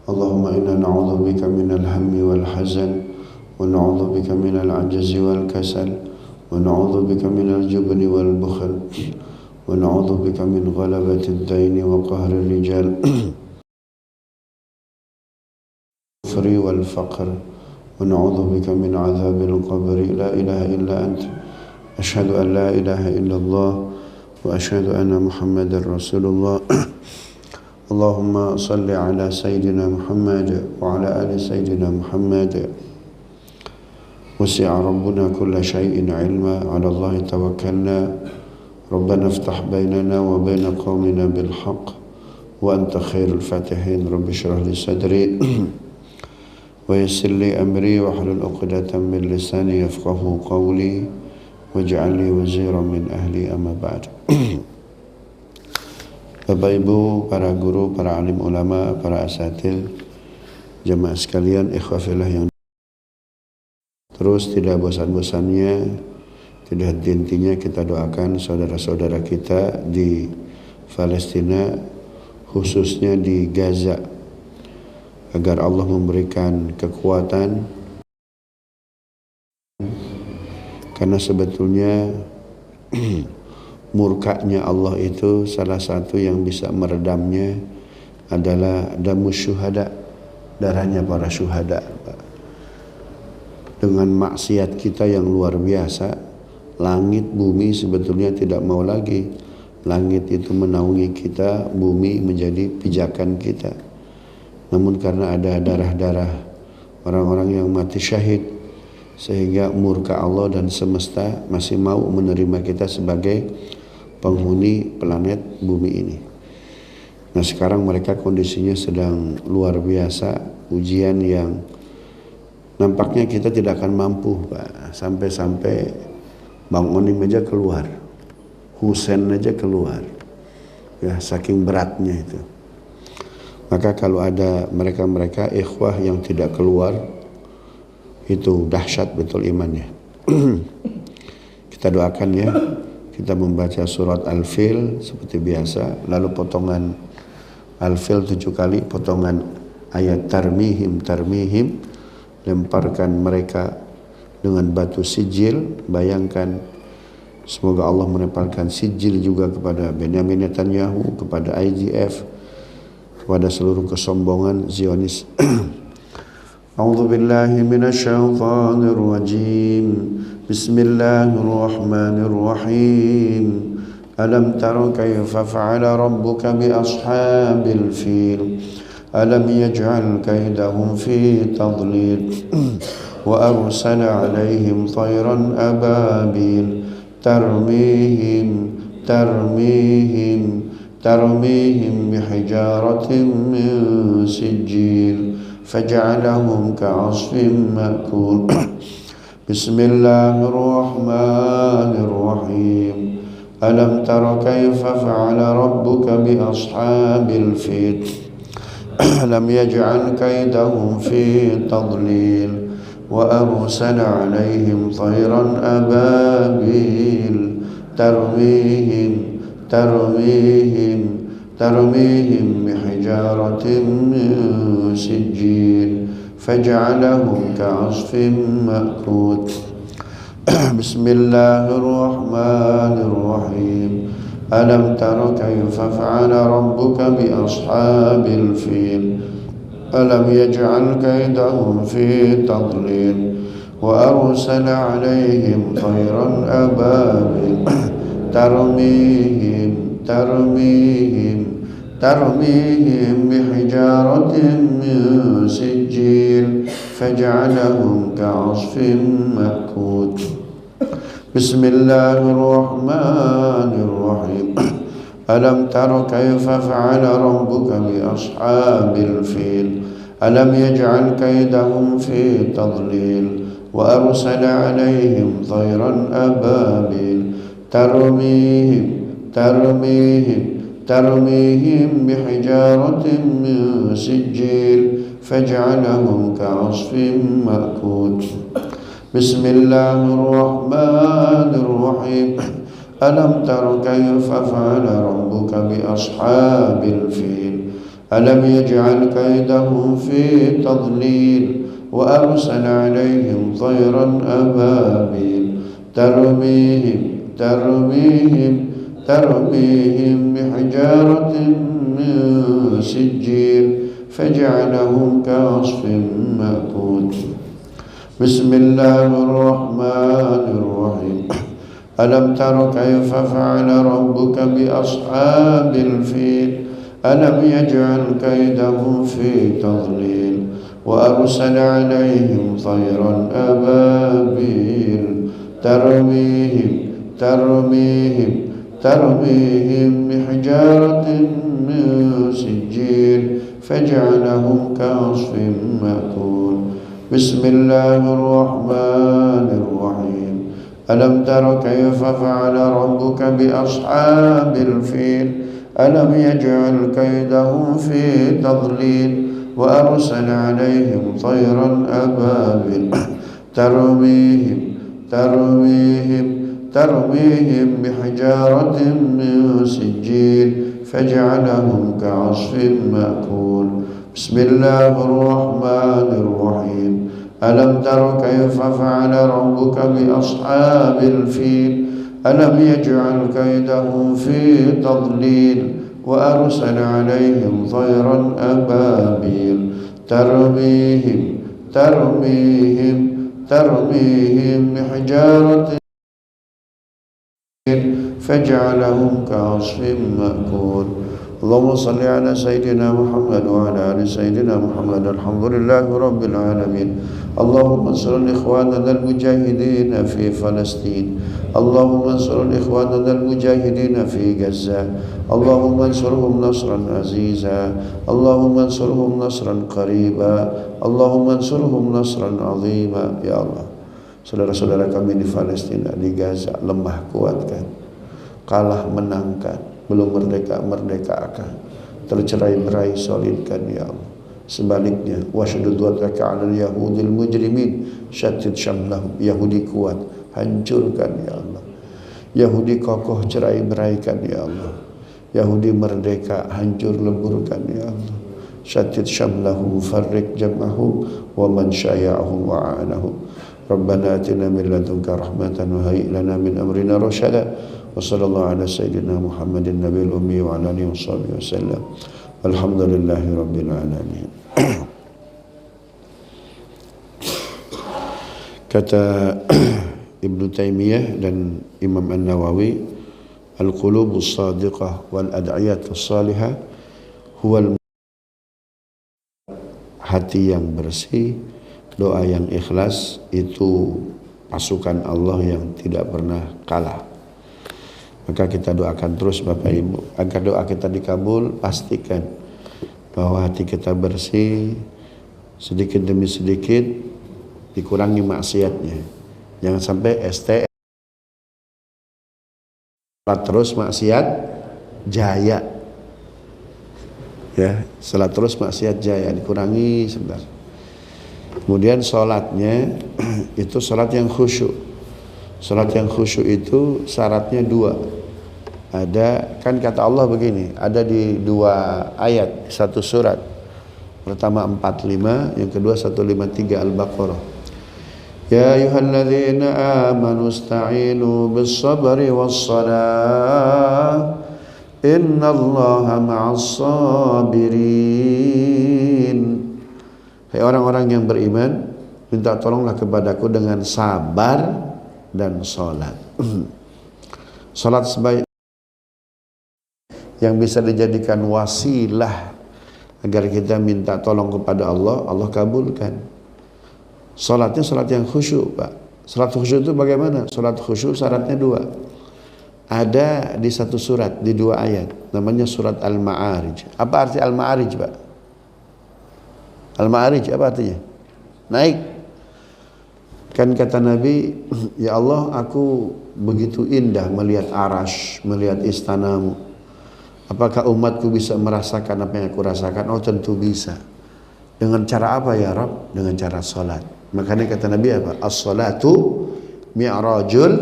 اللهم إنا نعوذ بك من الهم والحزن ونعوذ بك من العجز والكسل ونعوذ بك من الجبن والبخل ونعوذ بك من غلبة الدين وقهر الرجال والفقر ونعوذ بك من عذاب القبر. لا إله إلا أنت أشهد أن لا إله إلا الله وأشهد أن محمد رسول الله. اللهم صل على سيدنا محمد وعلى آل سيدنا محمد. وسع ربنا كل شيء علما على الله توكلنا ربنا افتح بيننا وبين قومنا بالحق وأنت خير الفاتحين. رب اشرح لي صدري ويسر لي أمري واحلل عقدة من لساني يفقه قولي واجعل لي وزيرا من أهلي. أما بعد. Bapak Ibu, para guru, para alim ulama, para asatil, jemaah sekalian, ikhwah fillah yang terus tidak bosan-bosannya, tidak henti-hentinya kita doakan saudara-saudara kita di Palestina, khususnya di Gaza, agar Allah memberikan kekuatan, karena sebetulnya murkanya Allah itu salah satu yang bisa meredamnya adalah damus syuhada, darahnya para syuhada. Dengan maksiat kita yang luar biasa, langit bumi sebetulnya tidak mau lagi. Langit itu menaungi kita, bumi menjadi pijakan kita. Namun karena ada darah-darah orang-orang yang mati syahid, sehingga murka Allah dan semesta masih mau menerima kita sebagai penghuni planet bumi ini. Nah sekarang mereka kondisinya sedang luar biasa, ujian yang nampaknya kita tidak akan mampu, Pak. Sampai-sampai Bang Onim aja keluar, Husen aja keluar, ya saking beratnya itu. Maka kalau ada mereka-mereka ikhwah yang tidak keluar, itu dahsyat betul imannya. Kita doakan ya. Kita membaca surat Al-Fil seperti biasa, lalu potongan Al-Fil 7 kali, potongan ayat tarmihim, lemparkan mereka dengan batu sijil. Bayangkan, semoga Allah melemparkan sijil juga kepada Benyamin Netanyahu, kepada IGF, kepada seluruh kesombongan Zionis. A'udzu billahi minasyaitonir rajim. Bismillahirrahmanirrahim. Alam tara kayfa fa'ala rabbuka bi ashabil fil. Alam yaj'al kaydahum fi tadlil. Wa arsala 'alaihim tayran ababil tarmihim bihijaratin min sijil faj'alahum ka'asfin ma'kul. Bismillahirrahmanirrahim. Alam tara kayfa fa'ala rabbuka bi ashabil fil. Alam yaj'al kaydahum fi tadlil wa arsala 'alaihim tayran ababil tarmihim bihijaratin min sijil faj'alahum ka'asfin ma'kul. Bismillahirrahmanirrahim. Alam tara kayfa fa'ala rabbuka bi ashabil fil. Alam yaj'al kaydahum fi tadlil wa arsala 'alaihim tayran ababil tarmihim bihijaratin min sijil faj'alahum ka'asfin ma'kul. Bismillahirrahmanirrahim. Alam tara kayfa fa'ala rabbuka bi ashabil fil. Alam yaj'al kaydahum fi tadlil wa arsala 'alaihim tayran ababil tarmihim bihijaratin min sijil faj'alahum ka'asfin ma'kul. Bismillahirrahmanirrahim. Alam tara kayfa fa'ala rabbuka bi ashabil fil. ألم يجعل كيدهم في تضليل وأرسل عليهم طيرا أبابيل ترميهم بحجارة من سجيل فجعلهم كعصف مأكول بسم الله الرحمن الرحيم ألم تر كيف فعل ربك بأصحاب الفيل ألم يجعل كيدهم في تضليل وأرسل عليهم طيرا أبابيل ترميهم بحجارة من سجيل فجعلهم كعصف مأكول بسم الله الرحمن الرحيم ألم تر كيف فعل ربك بأصحاب الفيل ألم يجعل كيدهم في تضليل وأرسل عليهم طيرا أبابيل ترميهم بحجارة من سجيل فجعلهم كعصف مأكول بسم الله الرحمن الرحيم ألم تر كيف فعل ربك بأصحاب الفيل ألم يجعل كيدهم في تضليل وأرسل عليهم طيرا أبابيل ترميهم بحجارة فجعلهم كعصف مأكول اللهم صل على سيدنا محمد وعلى آل سيدنا محمد الحمد لله رب العالمين اللهم انصر إخواننا المجاهدين في فلسطين اللهم انصر إخواننا المجاهدين في غزة اللهم انصرهم نصرا عزيزا اللهم انصرهم نصرا قريبا اللهم انصرهم نصرا عظيما ya Allah. Saudara-saudara kami di Palestina, di Gaza, lemah kuatkan, kalah menangkan, belum merdeka merdekakan, tercerai-berai solidkan ya Allah. Sebaliknya wasyadud wataka 'alal yahudil mujrimin syattid syamlahum, Yahudi kuat hancurkan ya Allah. Yahudi kokoh cerai-beraikan ya Allah. Yahudi merdeka hancur leburkan ya Allah. Syattid syamlahum farriq jam'ahum wa man syaya'ahum wa a'anahum. Rabbana atina min ladunka rahmatan wa hayyi lana min amrina rasyada. Wa sallallahu ala sayyidina Muhammadin nabiyil ummi wa ala alihi washabihi wasallam. Alhamdulillahi rabbil alamin. Kata Ibnu Taimiyah dan Imam An-Nawawi, al-qulubus shadiqah wal ad'iyatus salihah huwal, hati yang bersih, doa yang ikhlas itu pasukan Allah yang tidak pernah kalah. Maka kita doakan terus Bapak Ibu agar doa kita dikabul. Pastikan bahwa hati kita bersih, sedikit demi sedikit dikurangi maksiatnya. Jangan sampai STM terus maksiat jaya ya, salat terus maksiat jaya, dikurangi sebentar. Kemudian sholatnya itu sholat yang khusyuk. Sholat yang khusyuk itu syaratnya dua. Ada, kan kata Allah begini, ada di dua ayat satu surat. Pertama 45, yang kedua 153 Al-Baqarah. Ya ayyuhalladzina amanu ista'inu bis-sabri was-salah innallaha ma'as-sabirin. Hai orang-orang yang beriman, minta tolonglah kepadaku dengan sabar dan sholat. Sholat sebaik yang bisa dijadikan wasilah agar kita minta tolong kepada Allah, Allah kabulkan. Sholatnya sholat yang khusyuk Pak. Sholat khusyuk itu bagaimana? Sholat khusyuk syaratnya dua. Ada di satu surat, di dua ayat, namanya surat Al-Ma'arij. Apa arti Al-Ma'arij Pak? Al-Ma'arij apa artinya? Naik. Kan kata Nabi, ya Allah, aku begitu indah melihat arash, melihat istanamu. Apakah umatku bisa merasakan apa yang aku rasakan? Oh tentu bisa. Dengan cara apa ya Rabb? Dengan cara salat. Makanya kata Nabi apa? As-salatu mi'rajul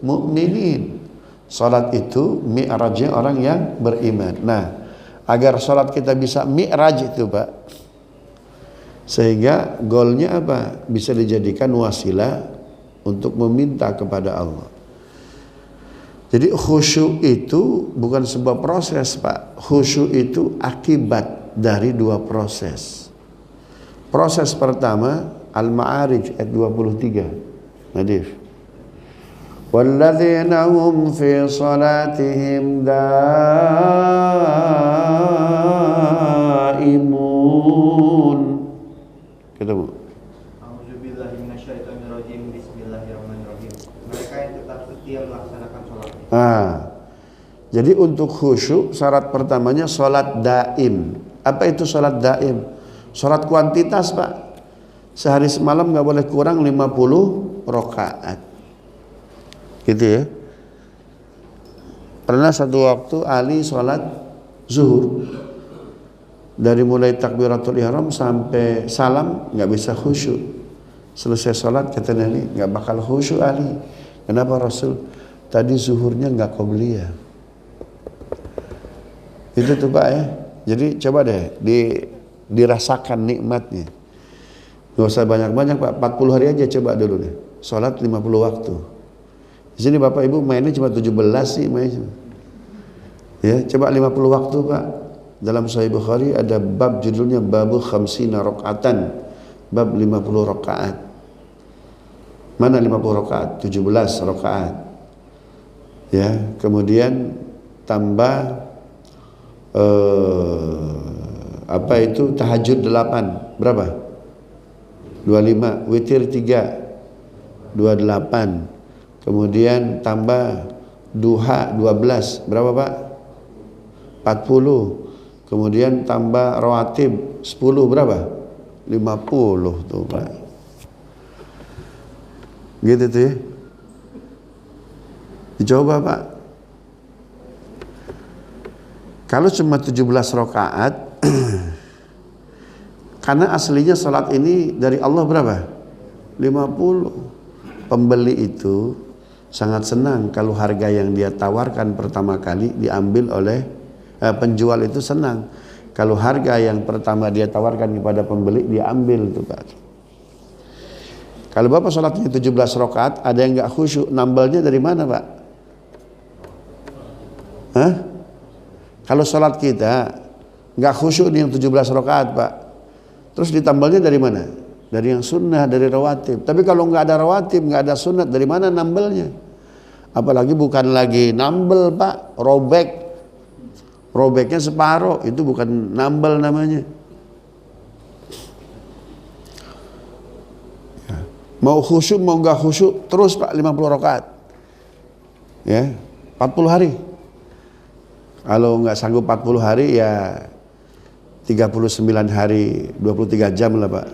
mu'minin. Salat itu mi'rajnya orang yang beriman. Nah, agar sholat kita bisa mi'raj itu Pak. Sehingga goalnya apa? Bisa dijadikan wasilah untuk meminta kepada Allah. Jadi khusyuk itu bukan sebuah proses Pak. Khusyuk itu akibat dari dua proses. Proses pertama Al-Ma'arij ayat 23. Nadif. Walladzina hum fi salatihim daimun. Ketemu. A'udzubillahi minasyaitonirrajim. Bismillahirrahmanirrahim. Mereka yang tetap setia melaksanakan sholat. Jadi untuk khusyuk syarat pertamanya sholat daim. Apa itu sholat daim? Sholat kuantitas Pak. Sehari semalam nggak boleh kurang 50 rakaat. Gitu ya. Pernah satu waktu Ali sholat zuhur, dari mulai takbiratul ihram sampai salam nggak bisa khusyuk. Selesai sholat kata Nabi nggak bakal khusyuk Ali. Kenapa Rasul? Tadi zuhurnya nggak qobliyah. Itu tuh Pak ya. Jadi coba deh dirasakan nikmatnya. Nggak usah banyak-banyak Pak. 40 hari aja coba dulu deh. Sholat 50 waktu. Di sini Bapak Ibu mainnya cuma 17 sih mainnya. Ya, coba 50 waktu Pak. Dalam Sahih Bukhari ada bab judulnya Babu Khamsina Rok'atan. Bab 50 rakaat. Mana 50 rakaat? 17 rakaat. Ya, kemudian tambah apa itu tahajud 8. Berapa? 25. Witir 3. 28. Kemudian tambah duha 12. Berapa Pak? 40. Kemudian tambah rawatib 10. Berapa? 50 tuh Pak. Gitu tuh ya. Dicoba Pak. Kalau cuma 17 rakaat karena aslinya salat ini dari Allah berapa? 50. Pembeli itu sangat senang kalau harga yang dia tawarkan pertama kali diambil oleh penjual, itu senang kalau harga yang pertama dia tawarkan kepada pembeli diambil tuh Pak. Kalau Bapak sholatnya 17 rakaat ada yang nggak khusyuk, nambelnya dari mana Pak? Hah? Kalau sholat kita nggak khusyuk di yang 17 rakaat Pak, terus ditambelnya dari mana? Dari yang sunnah, dari rawatib. Tapi kalau nggak ada rawatib, nggak ada sunnah, dari mana nambelnya? Apalagi bukan lagi nambel Pak, robeknya separuh, itu bukan nambel namanya. Ya. Mau khusyuk mau nggak khusyuk terus Pak 50 rakaat. Ya, 40 hari. Kalau nggak sanggup 40 hari ya 39 hari 23 jam lah Pak.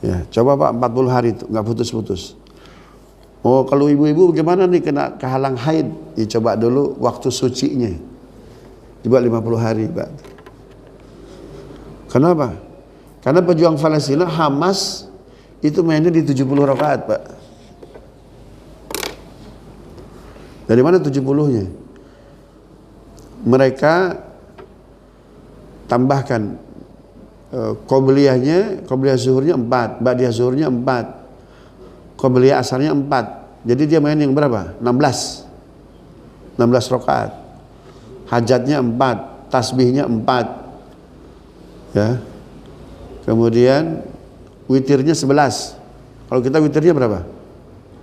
Ya, coba Pak 40 hari itu nggak putus-putus. Oh, kalau ibu-ibu bagaimana nih kena kehalang haid? Ya, coba dulu waktu sucinya. Coba 50 hari Pak. Kenapa? Karena pejuang Palestina Hamas itu mainnya di 70 rakaat Pak. Dari mana 70-nya? Mereka tambahkan qobliyah zuhurnya 4, ba'diyah zuhurnya 4, qobliyah asarnya 4. Jadi dia main yang berapa? 16 rakaat. Hajatnya 4, tasbihnya 4. Ya. Kemudian witirnya 11. Kalau kita witirnya berapa?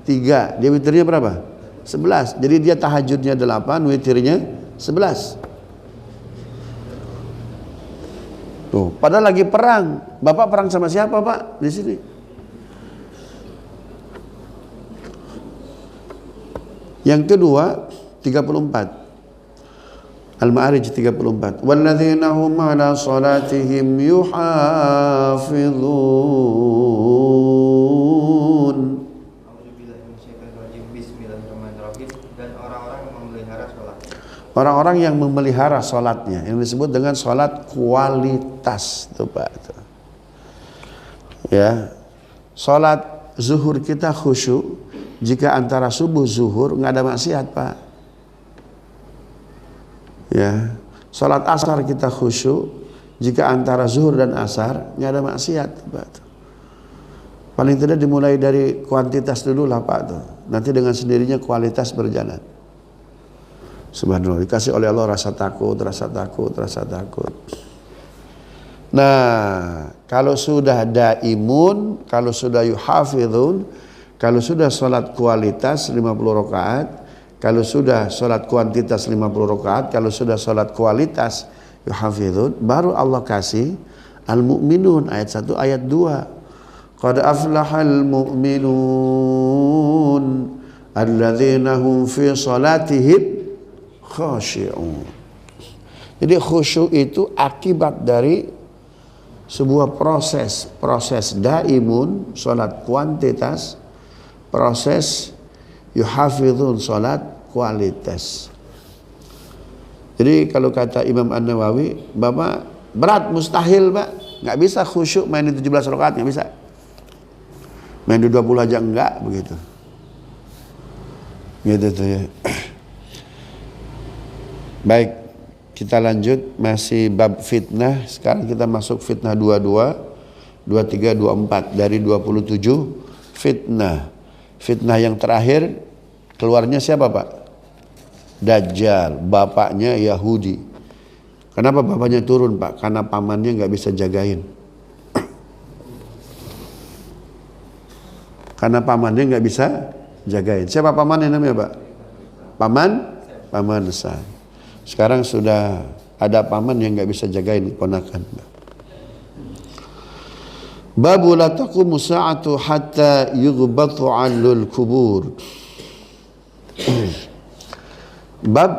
3. Dia witirnya berapa? 11. Jadi dia tahajudnya 8, witirnya 11. Tuh, padahal lagi perang. Bapak perang sama siapa Pak di sini? Yang kedua 34. Al-Ma'arij 34. Walladzina hum 'ala salatihim yuhafizun. Dan orang-orang yang memelihara sholat. Orang-orang yang memelihara sholatnya, yang disebut dengan sholat kualitas, tuh Pak. Ya, sholat zuhur kita khusyuk jika antara subuh zuhur nggak ada maksiat Pak. Ya, salat asar kita khusyuk jika antara zuhur dan asar nggak ada maksiat, Pak. Paling tidak dimulai dari kuantitas dulu lah, Pak tuh. Nanti dengan sendirinya kualitas berjalan. Subhanallah, dikasih oleh Allah rasa takut, rasa takut, rasa takut. Nah, kalau sudah daimun, kalau sudah yuhafidhun, kalau sudah sholat kualitas 50 rakaat, kalau sudah sholat kuantitas 50 rakaat, kalau sudah sholat kualitas yuhafidhun, baru Allah kasih Al-Mu'minun ayat 1 ayat 2. Qad aflahal mu'minun alladzina hum fi salatihim khashi'un. Jadi khusyuk itu akibat dari sebuah proses daimun, salat kuantitas, proses yuhafizun, salat kualitas. Jadi kalau kata Imam An-Nawawi, Bapak berat, mustahil, Pak. Nggak bisa khusyuk main di 17 rakaat, nggak bisa. Main di 20 aja enggak, begitu. Gitu tuh ya. Baik, kita lanjut, masih bab fitnah. Sekarang kita masuk fitnah 22, 23, 24. Dari 27 fitnah. Fitnah yang terakhir keluarnya siapa, Pak? Dajjal, bapaknya Yahudi. Kenapa bapaknya turun, Pak? Karena pamannya nggak bisa jagain. Karena pamannya nggak bisa jagain. Siapa pamannya namanya, Pak? Paman Sam. Sekarang sudah ada paman yang nggak bisa jagain ponakan. Babu la taqumu sa'atu hatta yughbatu 'alul kubur. Bab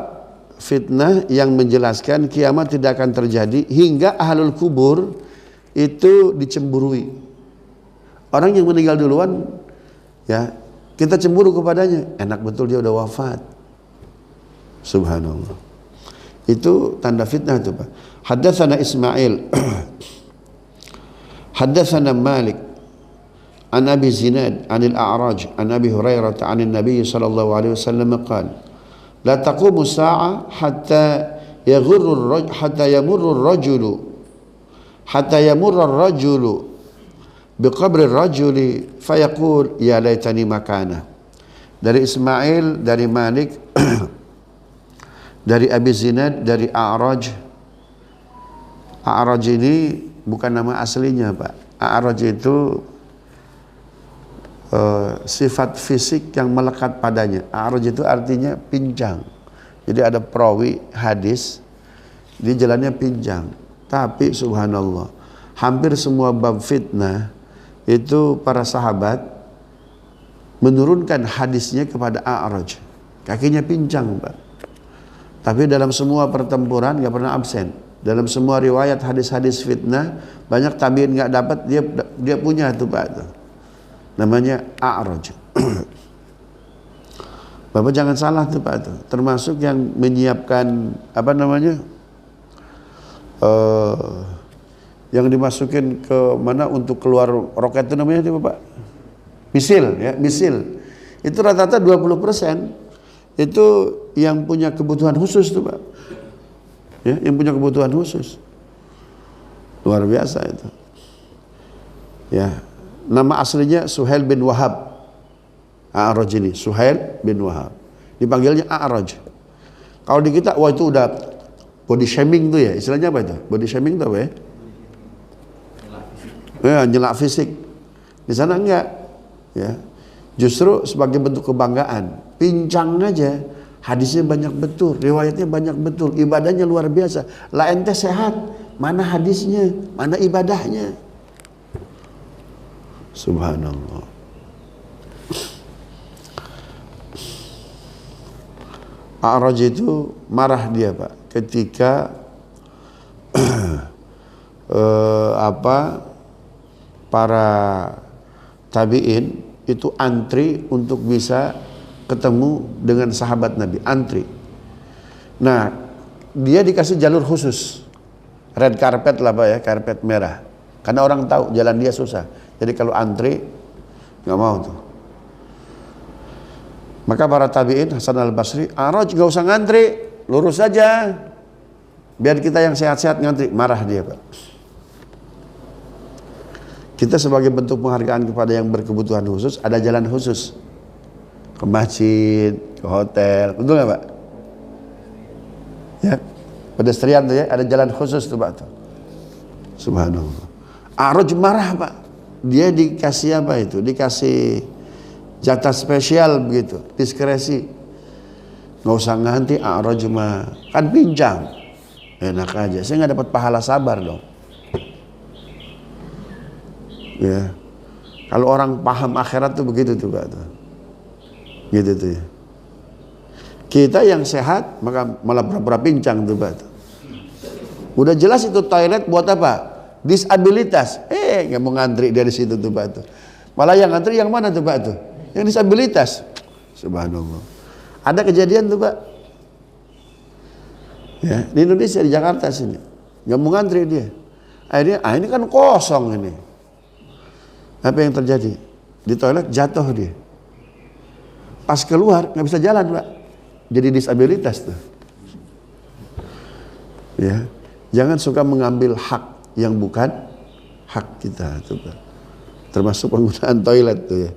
fitnah yang menjelaskan kiamat tidak akan terjadi hingga ahlul kubur itu dicemburui. Orang yang meninggal duluan, ya, kita cemburu kepadanya. Enak betul dia udah wafat. Subhanallah. Itu tanda fitnah itu, Pak. Haddatsana Ismail. Haddatsana Malik an Abi Zinad an al-A'raj an Abi Hurairah an Nabi sallallahu alaihi wasallam qala la taqumu sa'a hatta yamurru ar-rajulu biqabri ar-rajuli fayaqul ya laitani makana. Dari Ismail, dari Malik, dari Abi Zinad, dari A'raj. A'raj ini bukan nama aslinya, Pak. A'raj itu sifat fisik yang melekat padanya. A'raj itu artinya pincang. Jadi ada perawi hadis, dia jalannya pincang. Tapi subhanallah, hampir semua bab fitnah itu para sahabat menurunkan hadisnya kepada A'raj. Kakinya pincang, Pak. Tapi dalam semua pertempuran nggak pernah absen. Dalam semua riwayat hadis-hadis fitnah, banyak tabiin nggak dapat, dia punya itu, Pak. Itu namanya A'raj. Bapak jangan salah tuh, Pak. Itu termasuk yang menyiapkan apa namanya, yang dimasukin ke mana untuk keluar roket itu namanya itu, Pak? Misil, ya, misil. Itu rata-rata 20% itu yang punya kebutuhan khusus tuh, Pak. Ya, yang punya kebutuhan khusus. Luar biasa itu. Ya, nama aslinya Suhail bin Wahab. A'raj ini, Suhail bin Wahab. Dipanggilnya A'raj. Kalau di kita, wah itu udah body shaming tuh ya. Istilahnya apa itu? Body shaming tuh apa ya? Ya, nyelak fisik. Di sana enggak. Ya. Justru sebagai bentuk kebanggaan. Pincang aja. Hadisnya banyak betul, riwayatnya banyak betul, ibadahnya luar biasa. Lah ente sehat, mana hadisnya, mana ibadahnya? Subhanallah. A'raj itu marah dia, Pak, ketika para tabi'in itu antri untuk bisa ketemu dengan sahabat Nabi, antri. Nah, dia dikasih jalur khusus, red carpet lah, Pak, ya, karpet merah, karena orang tahu jalan dia susah. Jadi kalau antri nggak mau tuh. Maka para tabi'in, Hasan al-Basri, A'raj gak usah ngantri, lurus saja. Biar kita yang sehat-sehat ngantri, marah dia Pak. Kita sebagai bentuk penghargaan kepada yang berkebutuhan khusus, ada jalan khusus. Ke masjid, ke hotel, betul nggak Pak? Ya, pedestrian tuh ya, ada jalan khusus tuh Pak. Subhanallah. A'raj marah Pak. Dia dikasih apa itu? Dikasih jatah spesial begitu, diskresi. Nggak usah nganti A'raj mah kan pincang. Enak aja, saya nggak dapat pahala sabar dong. Ya, kalau orang paham akhirat tuh begitu tuh Pak. Gitu tuh ya. Kita yang sehat maka malah pura-pura pincang tuh Pak. Udah jelas itu toilet buat apa? Disabilitas. Nggak mau ngantri dari situ tuh Pak tuh. Malah yang ngantri yang mana tuh Pak tuh? Yang disabilitas. Subhanallah. Ada kejadian tuh Pak. Ya, di Indonesia, di Jakarta sini. Nggak mau ngantri dia. Akhirnya, ini kan kosong ini. Apa yang terjadi? Di toilet jatuh dia. Pas keluar nggak bisa jalan Pak. Jadi disabilitas tuh. Ya, jangan suka mengambil hak yang bukan hak kita tuh Pak. Termasuk penggunaan toilet tuh ya.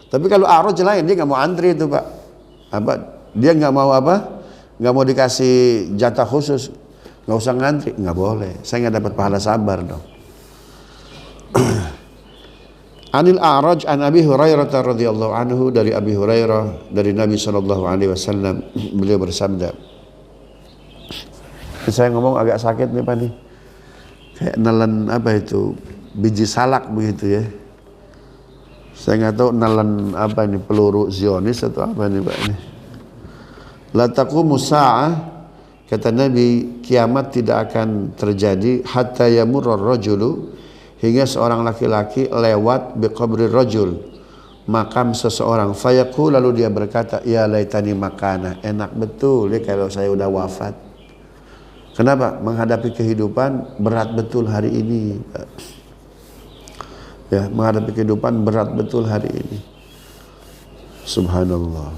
Tapi kalau A'raj lain, dia nggak mau antri itu Pak. Apa? Dia nggak mau apa? Nggak mau dikasih jatah khusus. Nggak usah ngantri, nggak boleh. Saya nggak dapat pahala sabar dong. Anil A'raj an Abi Hurairah radhiyallahu anhu, dari Abi Hurairah dari Nabi sallallahu alaihi wasallam, beliau bersabda. Saya ngomong agak sakit nih Pak nih. Kayak nelen apa itu? Biji salak begitu ya. Saya nggak tahu nelen apa ini, peluru Zionis atau apa nih Pak ini. La taqumu sa'ah, kata Nabi, kiamat tidak akan terjadi hatta yamurrar rajulu, hingga seorang laki-laki lewat biqabri rajul, makam seseorang, fayaqul, lalu dia berkata, ya laitani makana, enak betul ya kalau saya udah wafat. Kenapa? Menghadapi kehidupan berat betul hari ini. Ya, menghadapi kehidupan berat betul hari ini. Subhanallah.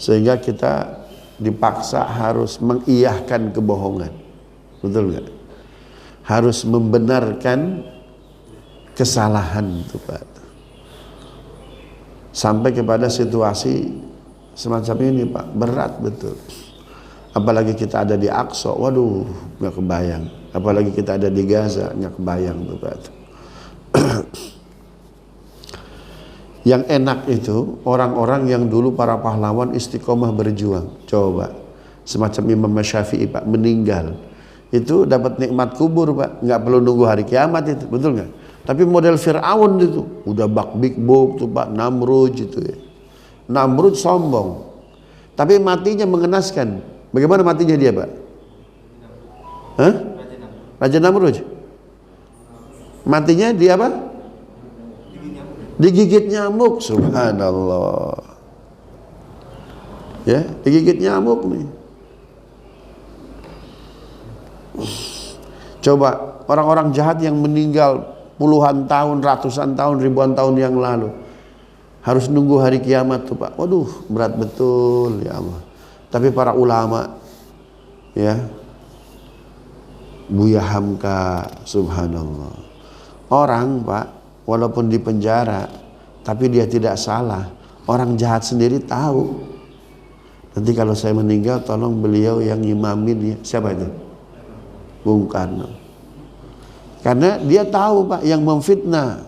Sehingga kita dipaksa harus mengiyahkan kebohongan. Betul nggak? Harus membenarkan kesalahan itu Pak. Sampai kepada situasi semacam ini Pak, berat betul. Apalagi kita ada di Aqsa, waduh, nggak kebayang. Apalagi kita ada di Gaza, nggak kebayang tuh Pak. Yang enak itu orang-orang yang dulu para pahlawan istiqomah berjuang. Coba, semacam Imam Syafi'i Pak, meninggal itu dapat nikmat kubur Pak, nggak perlu nunggu hari kiamat itu, betul nggak? Tapi model Fir'aun itu udah bak big bob tuh Pak, Namrud itu ya. Namrud sombong, tapi matinya mengenaskan. Bagaimana matinya dia Pak? Hah? Raja Namrud. Matinya dia apa? Digigit nyamuk. Subhanallah. Ya, digigit nyamuk nih. Coba orang-orang jahat yang meninggal puluhan tahun, ratusan tahun, ribuan tahun yang lalu, harus nunggu hari kiamat tuh Pak. Waduh, berat betul ya Allah. Tapi para ulama ya, Buya Hamka, subhanallah. Orang Pak, walaupun di penjara, tapi dia tidak salah. Orang jahat sendiri tahu. Nanti kalau saya meninggal, tolong beliau yang ngimamin ya. Siapa itu? Bung Karno. Karena dia tahu Pak, yang memfitnah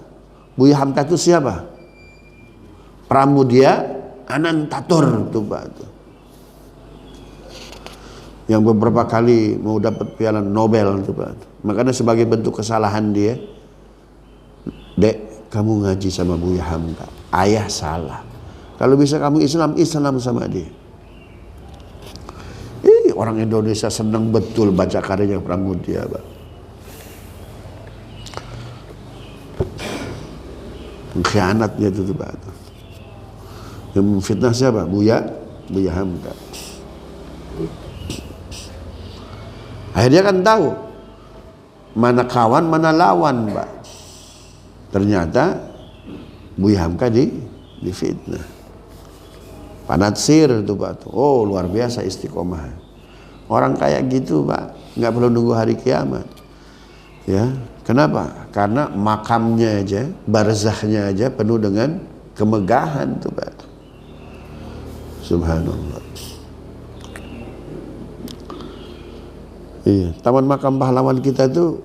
Buya Hamka itu siapa? Pramudia Anantatur tuh Pak tuh. Yang beberapa kali mau dapat piala Nobel tuh Pak. Makanya sebagai bentuk kesalahan dia, Dek, kamu ngaji sama Buya Hamka. Ayah salah. Kalau bisa kamu Islam sama dia. Orang Indonesia senang betul baca karyanya Pramudia Pak. Khianatnya itu tuh Pak. Yang memfitnah siapa? Buya Hamka. Akhirnya kan tahu mana kawan mana lawan Pak. Ternyata Buya Hamka difitnah. Pak Natsir itu Pak. Oh luar biasa istiqomah. Orang kayak gitu Pak, nggak perlu nunggu hari kiamat. Ya, kenapa? Karena makamnya aja, barzahnya aja penuh dengan kemegahan tuh Pak. Subhanallah. Iya, taman makam pahlawan kita tuh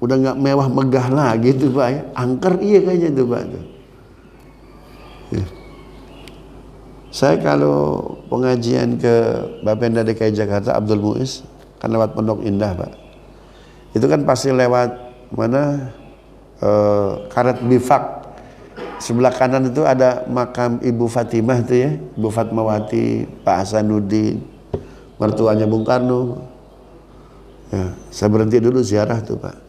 udah nggak mewah megah lagi tuh Pak ya. Angker iya kayaknya tuh Pak tuh. Ya. Saya kalau pengajian ke Bapenda DKI Jakarta Abdul Muiz kan lewat Pondok Indah Pak. Itu kan pasti lewat mana karet bifak. Sebelah kanan itu ada makam Ibu Fatimah tuh ya, Ibu Fatmawati, Pak Hasanuddin, mertuanya Bung Karno. Ya, saya berhenti dulu ziarah tuh Pak.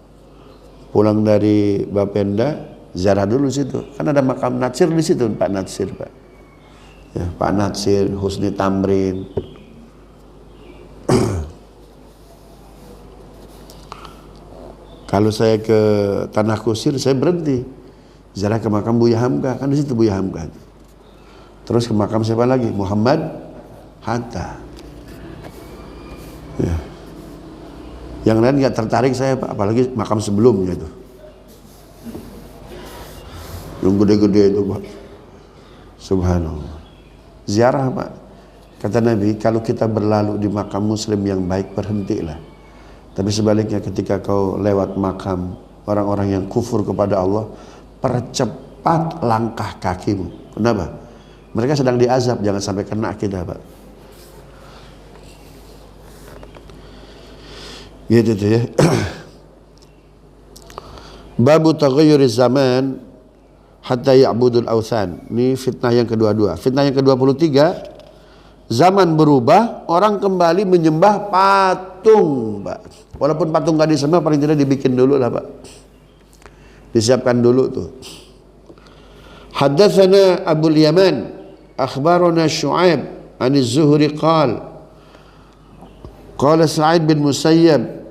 Pulang dari Bapenda, ziarah dulu situ. Kan ada makam Natsir di situ, Pak Natsir Pak. Ya, Pak Natsir, Husni Tamrin. Kalau saya ke Tanah Kusir, saya berhenti ziarah ke makam Buya Hamka, kan di situ Buya Hamka. Terus ke makam siapa lagi? Muhammad Hatta. Ya. Yang lain nggak tertarik saya Pak, apalagi makam sebelumnya itu. Yang gede-gede itu Pak. Subhanallah. Ziarah Pak. Kata Nabi, kalau kita berlalu di makam muslim yang baik, berhentilah. Tapi sebaliknya ketika kau lewat makam orang-orang yang kufur kepada Allah, percepat langkah kakimu. Kenapa? Mereka sedang diazab, jangan sampai kena kita Pak. Gitu tuh ya. Babu taghayyuriz zaman hatta ya'budul awthan. Ini fitnah yang kedua-dua. Fitnah yang ke-23, zaman berubah, orang kembali menyembah patung, Pak. Walaupun patung gak disembah, paling tidak dibikin dulu lah, Pak. Disiapkan dulu tuh. Haddatsana Abul Yaman, akhbarana Syu'aib an az-Zuhri qala qala Sa'id bin Musayyab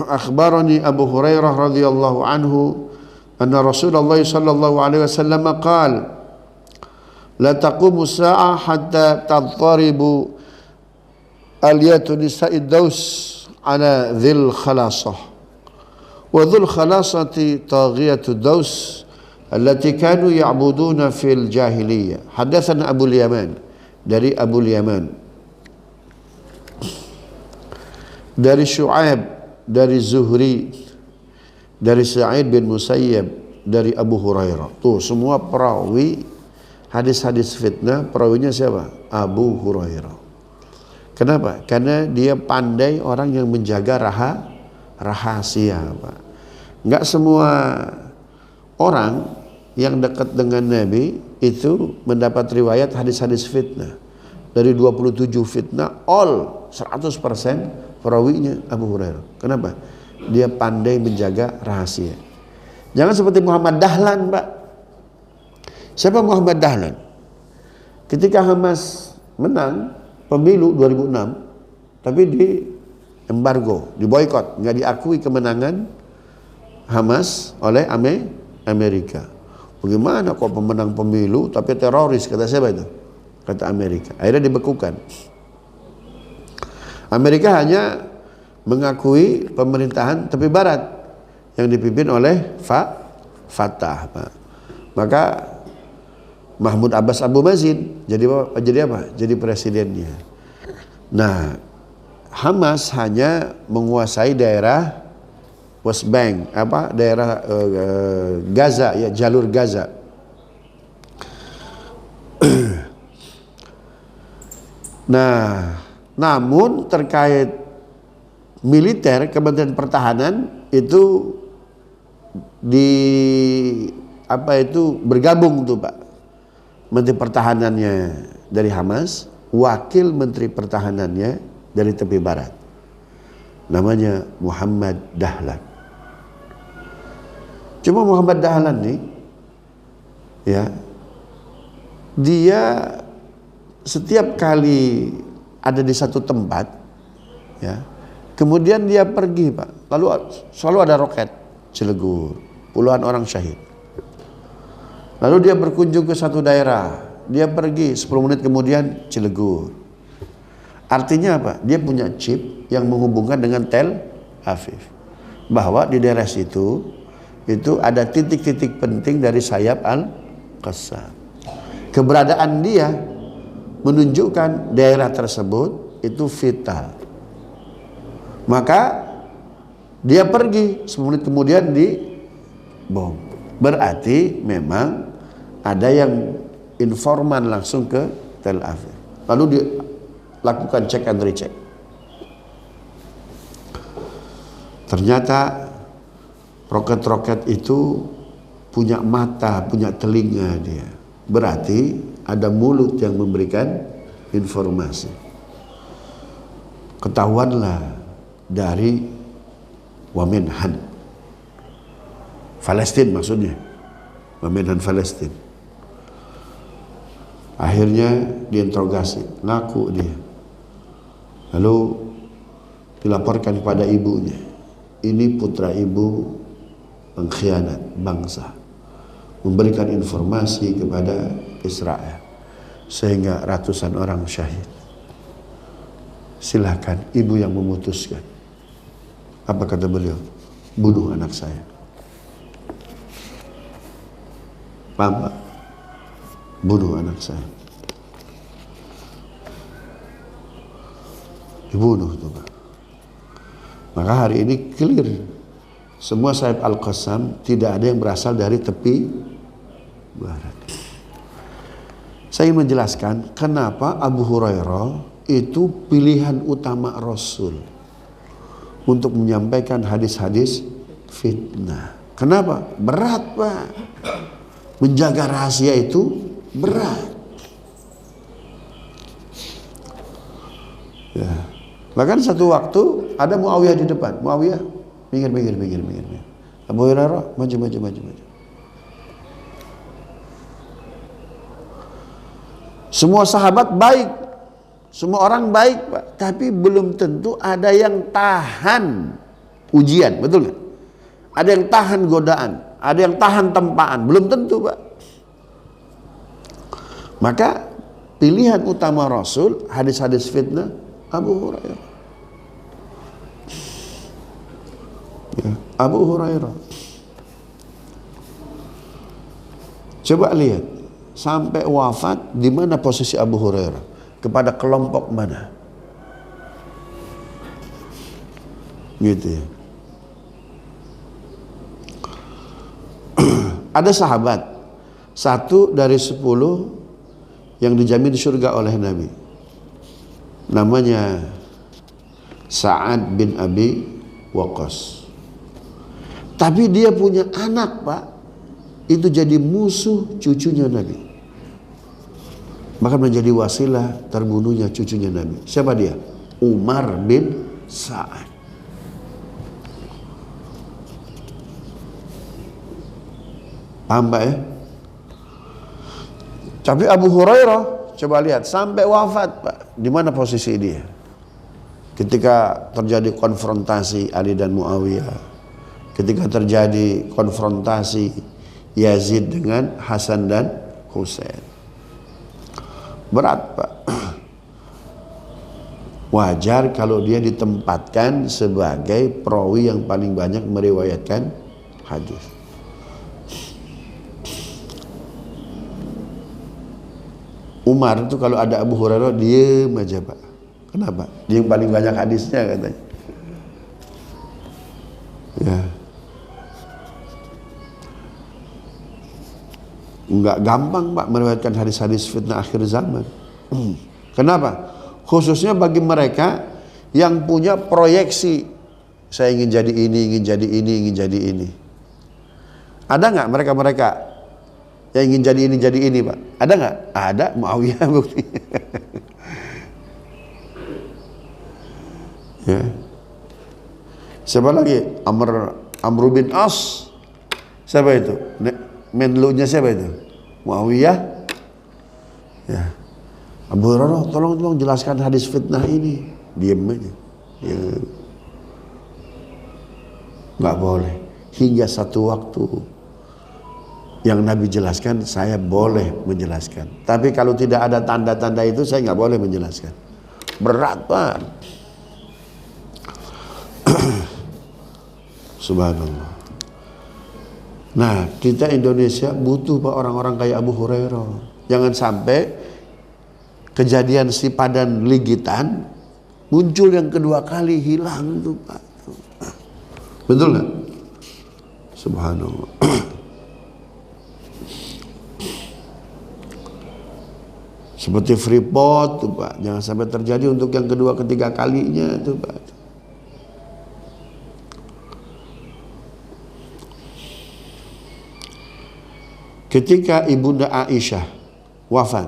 akhbarani Abu Hurairah radhiyallahu anhu anna Rasulullah sallallahu alaihi wasallam qala la taqumu as-sa'ah hatta tadharibu aliyatu nisa'id daus ala dhil khalasah wa dhul khalasati taghiyatu daus allati kanu ya'buduna fil jahiliyah. Hadatsana Abu Yaman, dari Abu Yaman, dari Syu'aib, dari Zuhri, dari Sa'id bin Musayyab, dari Abu Hurairah. Tuh semua perawi hadis-hadis fitnah, perawinya siapa? Abu Hurairah. Kenapa? Karena dia pandai orang yang menjaga rahasia, Pak. Enggak semua orang yang dekat dengan Nabi itu mendapat riwayat hadis-hadis fitnah. Dari 27 fitnah, all 100% perawinya Abu Hurairah. Kenapa? Dia pandai menjaga rahasia. Jangan seperti Muhammad Dahlan, Pak. Siapa Muhammad Dahlan? Ketika Hamas menang pemilu 2006, tapi di embargo, diboikot, nggak diakui kemenangan Hamas oleh Amerika. Bagaimana kok pemenang pemilu tapi teroris, kata siapa itu? Kata Amerika. Akhirnya dibekukan. Amerika hanya mengakui pemerintahan tepi barat yang dipimpin oleh Fatah, Pak. Maka Mahmud Abbas Abu Mazin jadi apa? Jadi presidennya. Nah, Hamas hanya menguasai daerah West Bank, daerah Gaza, ya, jalur Gaza. Nah, namun terkait militer, Kementerian Pertahanan itu bergabung tuh, Pak. Menteri Pertahanannya dari Hamas, wakil Menteri Pertahanannya dari tepi barat. Namanya Muhammad Dahlan. Cuma Muhammad Dahlan nih, ya, dia setiap kali ada di satu tempat, ya, kemudian dia pergi, Pak. Lalu selalu ada roket Cilegur, puluhan orang syahid. Lalu dia berkunjung ke satu daerah, dia pergi 10 menit kemudian Cilegur. Artinya apa? Dia punya chip yang menghubungkan dengan Afif. Bahwa di daerah situ itu ada titik-titik penting dari sayap Al-Qassam. Keberadaan dia menunjukkan daerah tersebut itu vital. Maka dia pergi 10 menit kemudian dibom. Berarti memang ada yang informan langsung ke Tel Aviv. Lalu dilakukan cek and recheck. Ternyata roket-roket itu punya mata, punya telinga dia. Berarti ada mulut yang memberikan informasi. Ketahuanlah dari Wamenhan Palestina, maksudnya Wamenhan Palestina. Akhirnya diinterogasi, ngaku dia. Lalu dilaporkan kepada ibunya. Ini putra ibu pengkhianat bangsa, memberikan informasi kepada Israel sehingga ratusan orang syahid. Silakan ibu yang memutuskan. Apa kata beliau? Bunuh anak saya. Paham Pak? Bunuh anak saya. Dibunuh tuh Pak. Maka hari ini clear. Semua sayap Al-Qassam tidak ada yang berasal dari tepi barat. Saya ingin menjelaskan kenapa Abu Hurairah itu pilihan utama Rasul untuk menyampaikan hadis-hadis fitnah. Kenapa? Berat Pak. Menjaga rahasia itu berat. Ya. Bahkan satu waktu ada Muawiyah di depan. Muawiyah minggir. Abu Hurairah maju. Semua sahabat baik, semua orang baik Pak. Tapi belum tentu ada yang tahan ujian, betul nggak? Ada yang tahan godaan, ada yang tahan tempaan, belum tentu Pak. Maka pilihan utama Rasul hadis-hadis fitnah Abu Hurairah. Ya, Abu Hurairah. Coba lihat sampai wafat di mana posisi Abu Hurairah, kepada kelompok mana? Gitu ya. Ada sahabat 1 dari 10 yang dijamin surga oleh Nabi. Namanya Sa'ad bin Abi Waqqas. Tapi dia punya anak Pak, itu jadi musuh cucunya Nabi. Bahkan menjadi wasilah terbunuhnya cucunya Nabi. Siapa dia? Umar bin Sa'ad. Paham Pak ya? Tapi Abu Hurairah, coba lihat sampai wafat Pak, di mana posisi dia? Ketika terjadi konfrontasi Ali dan Muawiyah, ketika terjadi konfrontasi Yazid dengan Hasan dan Husain. Berat Pak. Wajar kalau dia ditempatkan sebagai perawi yang paling banyak meriwayatkan hadis. Umar itu kalau ada Abu Hurairah diem aja Pak. Kenapa? Dia yang paling banyak hadisnya katanya. Ya. Enggak gampang Pak meriwayatkan hadis-hadis fitnah akhir zaman. Kenapa? Khususnya bagi mereka yang punya proyeksi, saya ingin jadi ini, ingin jadi ini, ingin jadi ini. Ada nggak mereka-mereka yang ingin jadi ini Pak? Ada nggak? Ada. Muawiyah bukti. Ya. Siapa lagi? Amr bin As. Siapa itu? Menlunya siapa itu? Muawiyah. Ya. Abu Hurairah, tolong jelaskan hadis fitnah ini. Diam aja. Ya. Nggak boleh. Hingga satu waktu yang Nabi jelaskan, saya boleh menjelaskan. Tapi kalau tidak ada tanda-tanda itu, saya nggak boleh menjelaskan. Berat Pak. Subhanallah. Nah, kita Indonesia butuh Pak orang-orang kayak Abu Hurairah. Jangan sampai kejadian si padan ligitan muncul yang kedua kali, hilang tuh Pak. Betul nggak? Subhanallah. Seperti Freeport tuh Pak, jangan sampai terjadi untuk yang kedua ketiga kalinya tuh Pak. Ketika Ibunda Aisyah wafat,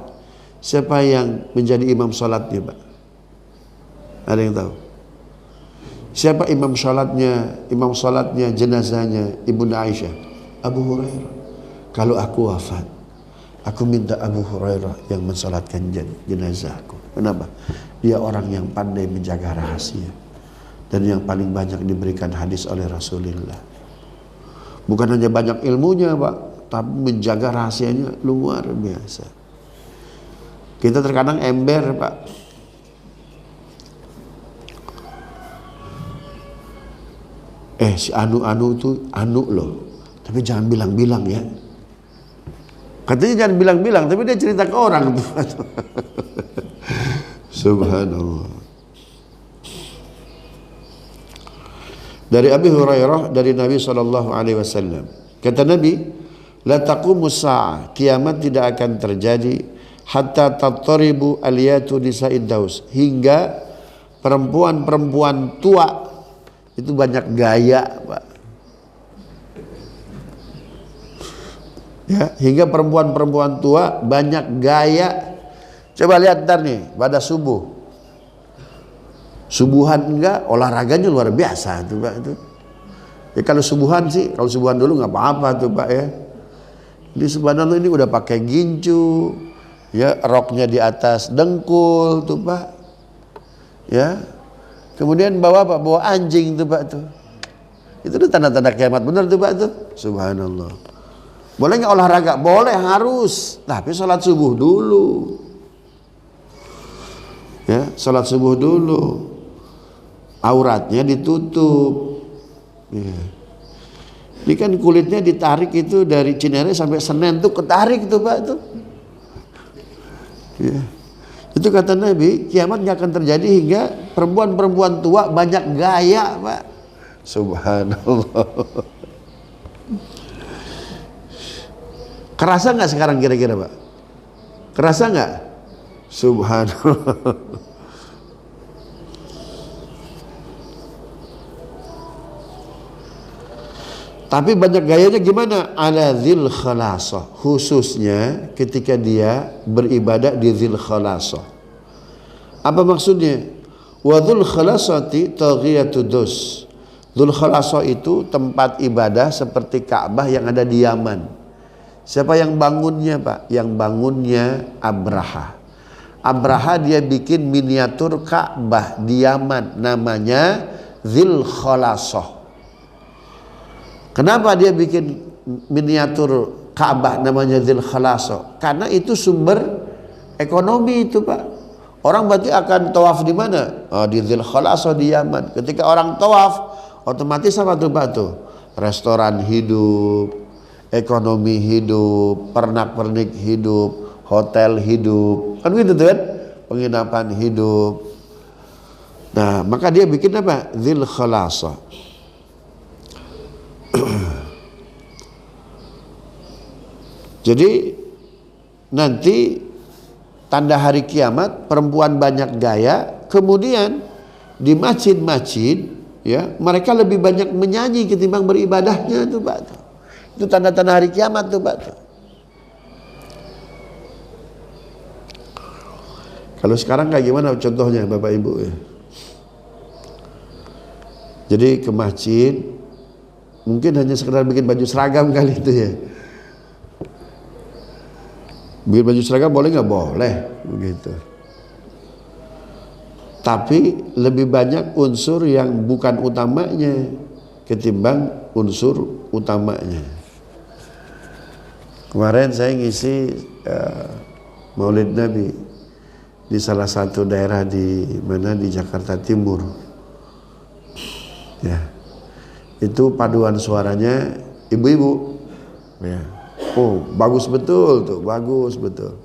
siapa yang menjadi imam sholatnya Pak? Ada yang tahu? Siapa imam sholatnya jenazahnya Ibunda Aisyah? Abu Hurairah. Kalau aku wafat, aku minta Abu Hurairah yang mensolatkan jenazahku. Kenapa? Dia orang yang pandai menjaga rahasia dan yang paling banyak diberikan hadis oleh Rasulullah. Bukan hanya banyak ilmunya Pak, tapi menjaga rahasianya luar biasa. Kita terkadang ember Pak. Si anu itu anu loh, tapi jangan bilang-bilang ya. Katanya jangan bilang-bilang, tapi dia cerita ke orang tuh. Subhanallah. Dari Abi Hurairah dari Nabi SAW, kata Nabi, la taqumus sa'ah, kiamat tidak akan terjadi hatta tattaribu aliyatu nisa'id daus, hingga perempuan-perempuan tua itu banyak gaya Pak. Ya, hingga perempuan-perempuan tua banyak gaya. Coba lihat ntar nih pada subuhan enggak, olahraganya luar biasa tuh Pak itu. Ya kalau subuhan dulu nggak apa-apa tuh Pak ya. Di subhanallah ini udah pakai gincu, ya roknya di atas dengkul tuh Pak. Ya. Kemudian bawa anjing tuh Pak tuh. Itu tuh tanda-tanda kiamat benar tuh Pak tuh. Subhanallah. Boleh nggak olahraga? Boleh, harus. Tapi sholat subuh dulu. Ya, sholat subuh dulu. Auratnya ditutup. Ya. Ini kan kulitnya ditarik itu dari Cinere sampai Senen tuh ketarik tuh Pak tuh. Ya. Itu kata Nabi, kiamat nggak akan terjadi hingga perempuan-perempuan tua banyak gaya Pak. Subhanallah. Kerasa nggak sekarang kira-kira Pak? Kerasa nggak? Subhanallah. Tapi banyak gayanya gimana? Ala dzil khalasah, khususnya ketika dia beribadah di dzil khalasah. Apa maksudnya? Wa dzul khalasati taghiyatud dus. Dzul khalasah itu tempat ibadah seperti Ka'bah yang ada di Yaman. Siapa yang bangunnya Pak? Yang bangunnya Abraha. Abraha dia bikin miniatur Ka'bah di Yaman, namanya Dzil Khalasah. Kenapa dia bikin miniatur Ka'bah namanya Dzil Khalasah? Karena itu sumber ekonomi itu Pak. Orang berarti akan tawaf di mana? Di Dzil Khalasah di Yaman. Ketika orang tawaf, otomatis apa tuh Pak tuh? Restoran hidup, ekonomi hidup, pernak-pernik hidup, hotel hidup, kan gitu tuh kan? Penginapan hidup. Nah, maka dia bikin apa? Dzil Khalasah. Jadi nanti tanda hari kiamat perempuan banyak gaya, kemudian di masjid-masjid ya mereka lebih banyak menyanyi ketimbang beribadahnya tuh Pak. Itu tanda-tanda hari kiamat tuh Pak. Kalau sekarang kayak gimana contohnya Bapak Ibu ya? Jadi ke masjid mungkin hanya sekedar bikin baju seragam kali itu ya. Bikin baju seragam boleh nggak? Boleh begitu. Tapi lebih banyak unsur yang bukan utamanya ketimbang unsur utamanya. Kemarin saya ngisi Maulid Nabi di salah satu daerah di mana di Jakarta Timur. Ya. Itu paduan suaranya ibu-ibu. Ya. Oh, bagus betul tuh, bagus betul.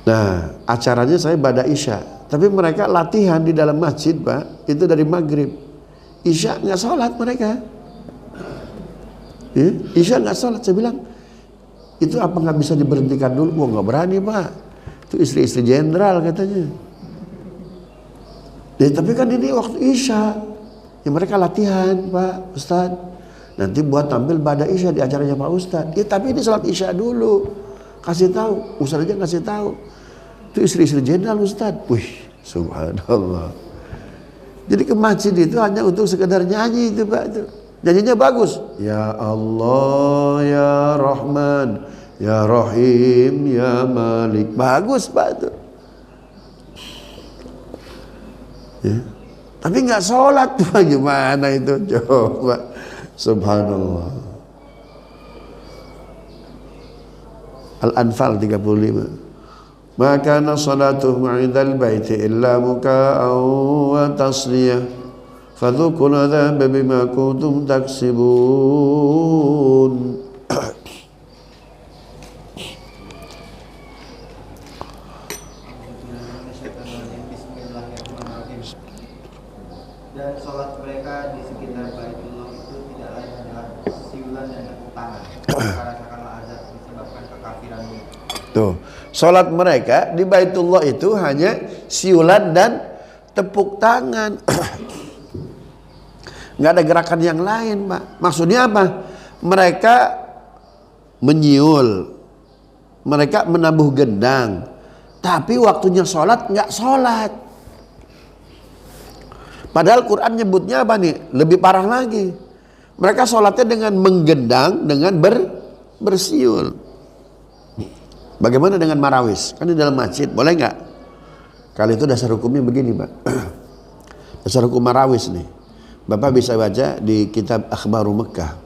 Nah, acaranya saya pada Isya, tapi mereka latihan di dalam masjid, Pak. Itu dari maghrib. Isya nggak sholat mereka. Ya, Isya nggak sholat. Saya bilang, itu apa nggak bisa diberhentikan dulu? Wah, nggak berani, Pak. Itu istri-istri jenderal katanya. Ya, tapi kan ini waktu Isya. Ya mereka latihan, Pak Ustadz. Nanti buat tampil pada Isya di acaranya Pak Ustadz. Ya tapi ini sholat Isya dulu. Kasih tahu, Ustadz aja kasih tahu. Itu istri-istri jenderal Ustadz. Wih, subhanallah. Jadi ke masjid itu hanya untuk sekedar nyanyi itu, Pak. Itu. Nyanyinya bagus. Ya Allah, ya Rahman, ya Rahim, ya Malik. Bagus, Pak itu. Ya. Tapi nggak sholat tuh, gimana itu? Coba, subhanallah. Al-Anfal 35. Maka salatuhum 'indal baiti illa muka'an wa tasliyah. Fadhuqul adzaba bima kuntum taksibun. Dan sholat mereka di sekitar Baitullah itu tidak lain adalah siulan dan tepuk tangan. Maka rasakanlah azab disebabkan kekafiranmu. Tuh, sholat mereka di Baitullah itu hanya siulan dan tepuk tangan. Nggak ada gerakan yang lain, Pak. Maksudnya apa? Mereka menyiul, mereka menabuh gendang, tapi waktunya sholat nggak sholat. Padahal Quran nyebutnya apa nih? Lebih parah lagi. Mereka sholatnya dengan menggendang, dengan bersiul. Bagaimana dengan marawis? Kan di dalam masjid, boleh nggak? Kali itu dasar hukumnya begini, Pak. Dasar hukum marawis nih. Bapak bisa baca di kitab Akhbaru Mekkah.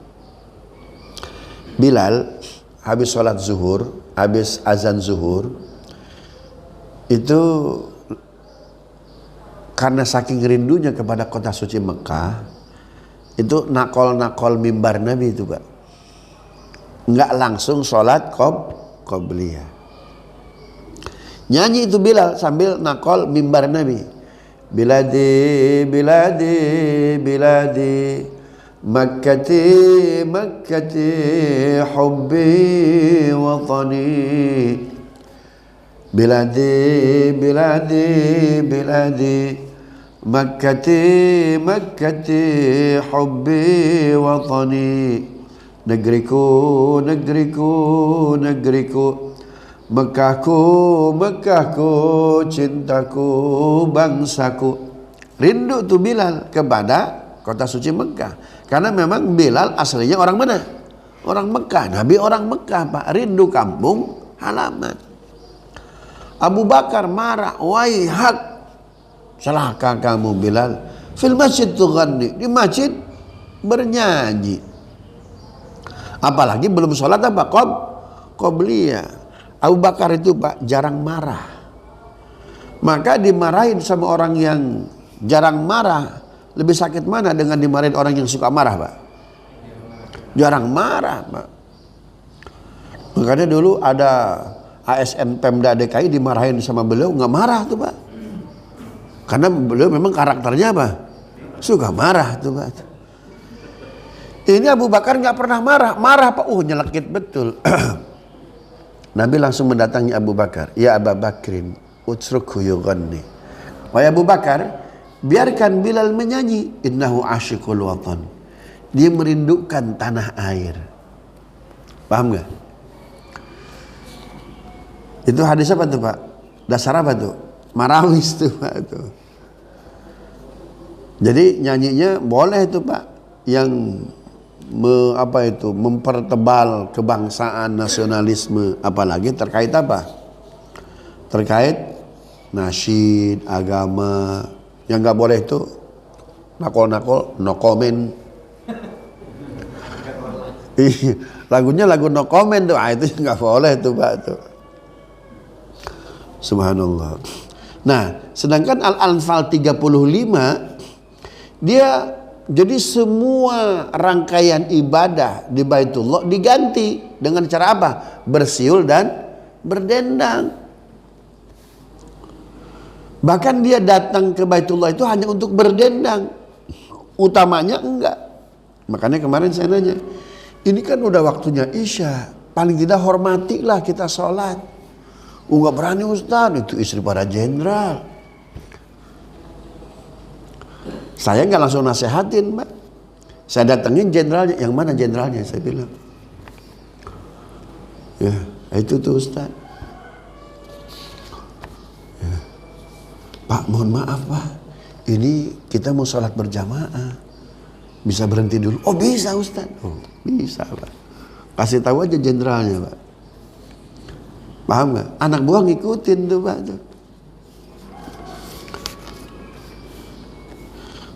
Bilal habis sholat zuhur, habis azan zuhur, itu karena saking rindunya kepada kota suci Mekah, itu nakol-nakol mimbar Nabi itu, Pak. Nggak langsung sholat qobliyah. Nyanyi itu Bilal sambil nakol mimbar Nabi. Biladi, biladi, biladi, Makkati, Makkati, hubbi, watani. Biladi, biladi, biladi, Makkati, Makkati, hubbi, watani. Negeriku, negeriku, negeriku, Mekahku, Mekahku, cintaku, bangsaku. Rindu tuh Bilal kepada kota suci Mekah. Karena memang Bilal aslinya orang mana? Orang Mekah. Nabi orang Mekah, Pak. Rindu kampung halaman. Abu Bakar marah, waihak, celaka kamu Bilal. Fil masjid tughanni, di masjid bernyanyi. Apalagi belum sholat apa? Qobliyah. Abu Bakar itu, Pak, jarang marah. Maka dimarahin sama orang yang jarang marah. Lebih sakit mana dengan dimarahin orang yang suka marah, Pak? Jarang marah, Pak. Makanya dulu ada ASN Pemda DKI dimarahin sama beliau, nggak marah tuh, Pak. Karena beliau memang karakternya apa? Suka marah tuh, Pak. Ini Abu Bakar nggak pernah marah. Marah, Pak. Nyelekit betul. Nabi langsung mendatangi Abu Bakar. Ya Abu Bakrin, utsrukhu yughanni. Wahai Abu Bakar, biarkan Bilal menyanyi. Innahu asyiqul watan. Dia merindukan tanah air. Paham nggak? Itu hadis apa tuh, Pak? Dasar apa tuh? Marawis tuh, Pak tuh. Jadi nyanyinya boleh tuh, Pak. Yang mempertebal kebangsaan, nasionalisme, apalagi terkait apa? Terkait nasyid, agama. Yang nggak boleh itu nakol-nakol, no comment. Lagunya lagu no comment tuh, itu nggak boleh tuh, Pak tuh. Subhanallah. Nah, sedangkan Al-Anfal 35 dia jadi semua rangkaian ibadah di Baitullah diganti dengan cara apa? Bersiul dan berdendang. Bahkan dia datang ke Baitullah itu hanya untuk berdendang. Utamanya enggak. Makanya kemarin saya nanya, ini kan udah waktunya Isya, paling tidak hormatilah kita sholat. Enggak berani Ustaz, itu istri para jenderal. Saya nggak langsung nasehatin, Mbak. Saya datengin jenderalnya. Yang mana jenderalnya? Saya bilang, ya itu tuh Ustaz. Ya. Pak, mohon maaf Pak, ini kita mau sholat berjamaah, bisa berhenti dulu? Oh bisa Ustaz. Oh bisa Pak. Kasih tahu aja jenderalnya Pak. Paham nggak? Anak buah ngikutin tuh Pak tuh.